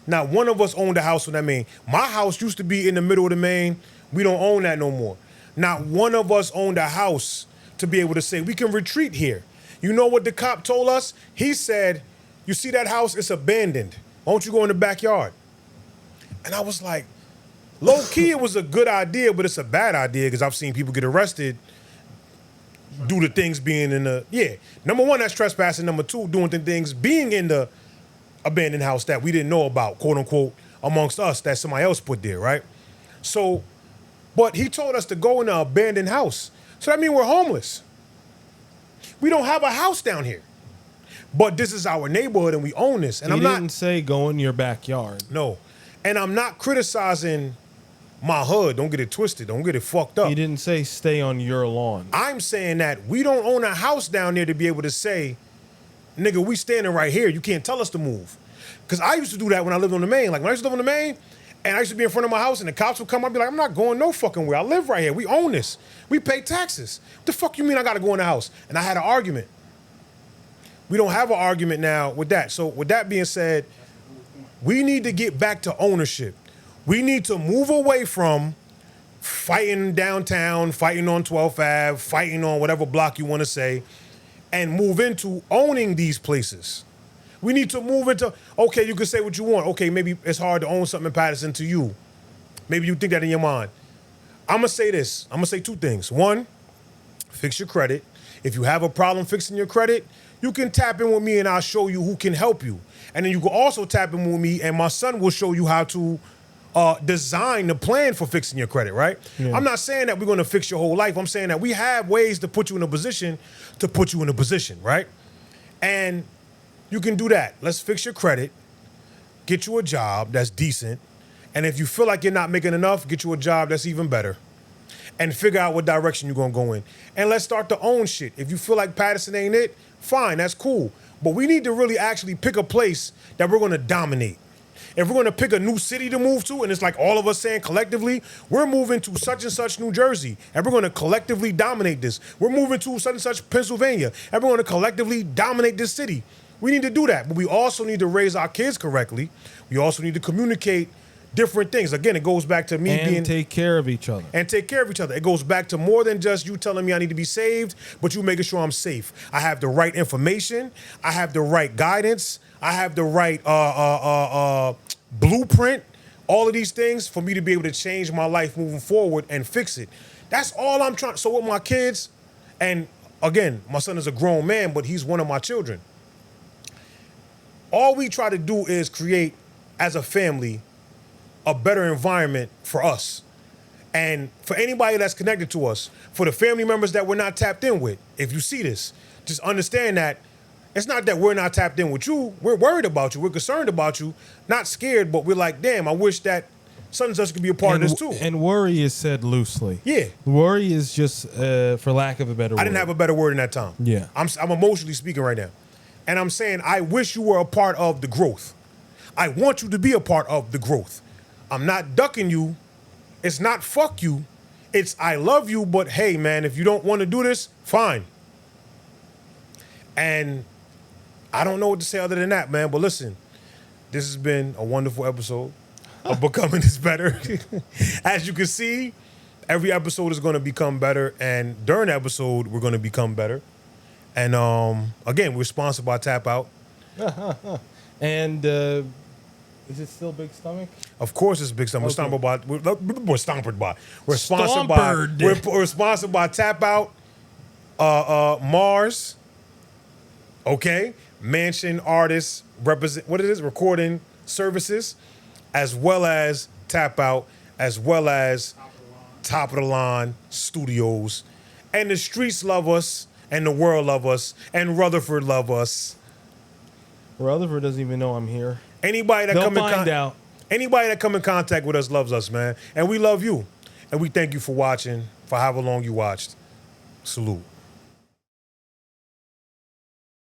Not one of us owned a house on that main. My house used to be in the middle of the main. We don't own that no more. Not one of us owned a house to be able to say, we can retreat here. You know what the cop told us? He said, "You see that house? It's abandoned. Why don't you go in the backyard?" And I was like, low key, it was a good idea, but it's a bad idea because I've seen people get arrested due to things being in the, Number one, that's trespassing. Number two, doing the things being in the abandoned house that we didn't know about, quote unquote, amongst us that somebody else put there, right? So, but he told us to go in an abandoned house. So that means we're homeless. We don't have a house down here. But this is our neighborhood and we own this. And He I'm didn't not, say go in your backyard. no. And I'm not criticizing my hood. Don't get it twisted. Don't get it fucked up. He didn't say stay on your lawn. I'm saying that we don't own a house down there to be able to say, "Nigga, we standing right here. You can't tell us to move." Because I used to do that when I lived on the main. Like when I used to live on the main, and I used to be in front of my house, and the cops would come, I'd be like, "I'm not going no fucking where. I live right here. We own this. We pay taxes. What the fuck you mean I got to go in the house?" And I had an argument. We don't have an argument now with that. So with that being said, we need to get back to ownership. We need to move away from fighting downtown, fighting on 12th Ave, fighting on whatever block you want to say, and move into owning these places. We need to move into, okay, you can say what you want. Okay, maybe it's hard to own something in Patterson to you. Maybe you think that in your mind. I'm going to say this. I'm going to say 2 things. 1, fix your credit. If you have a problem fixing your credit, you can tap in with me and I'll show you who can help you. And then you can also tap in with me and my son will show you how to design the plan for fixing your credit, right? Yeah. I'm not saying that we're going to fix your whole life. I'm saying that we have ways to put you in a position right? And you can do that. Let's fix your credit, get you a job that's decent, and if you feel like you're not making enough, get you a job that's even better. and figure out what direction you're gonna go in. And let's start to own shit. If you feel like Patterson ain't it, fine, that's cool. But we need to really actually pick a place that we're gonna dominate. If we're gonna pick a new city to move to, and it's like all of us saying collectively, we're moving to such and such New Jersey, and we're gonna collectively dominate this. We're moving to such and such Pennsylvania, and we're gonna collectively dominate this city. We need to do that, but we also need to raise our kids correctly. We also need to communicate different things. Again, it goes back to me And being take care of each other. and take care of each other. It goes back to more than just you telling me I need to be saved, but you making sure I'm safe. I have the right information. I have the right guidance. I have the right blueprint. All of these things for me to be able to change my life moving forward and fix it. That's all I'm trying. So with my kids, and again, my son is a grown man, but he's one of my children. All we try to do is create, as a family, a better environment for us. And for anybody that's connected to us, for the family members that we're not tapped in with, if you see this, just understand that it's not that we're not tapped in with you. We're worried about you. We're concerned about you. Not scared, but we're like, damn, I wish that such and such could be a part of this too. And worry is said loosely. Yeah. Worry is just, for lack of a better word. I didn't have a better word in that time. Yeah. I'm emotionally speaking right now. And I'm saying I wish you were a part of the growth. I want you to be a part of the growth. I'm not ducking you. It's not fuck you. It's I love you, but hey, man, if you don't want to do this, fine. And I don't know what to say other than that, man. But listen, this has been a wonderful episode of Becoming Is Better. As you can see, every episode is going to become better. And during the episode, we're going to become better. And again, we're sponsored by Tap Out. And is it still Big Stomach? Of course, it's Big Stomach. Okay. We're sponsored by. We're sponsored Stompered. by. We're sponsored by Tap Out, Mars. Okay, Mansion Artists represent. What it is? Recording services, as well as Tap Out, as well as Top of the Line Studios, and the streets love us, and the world love us, and Rutherford love us. Rutherford doesn't even know I'm here. Anybody that They'll come in find out. Anybody that come in contact with us loves us, man. And we love you. And we thank you for watching, for however long you watched. Salute.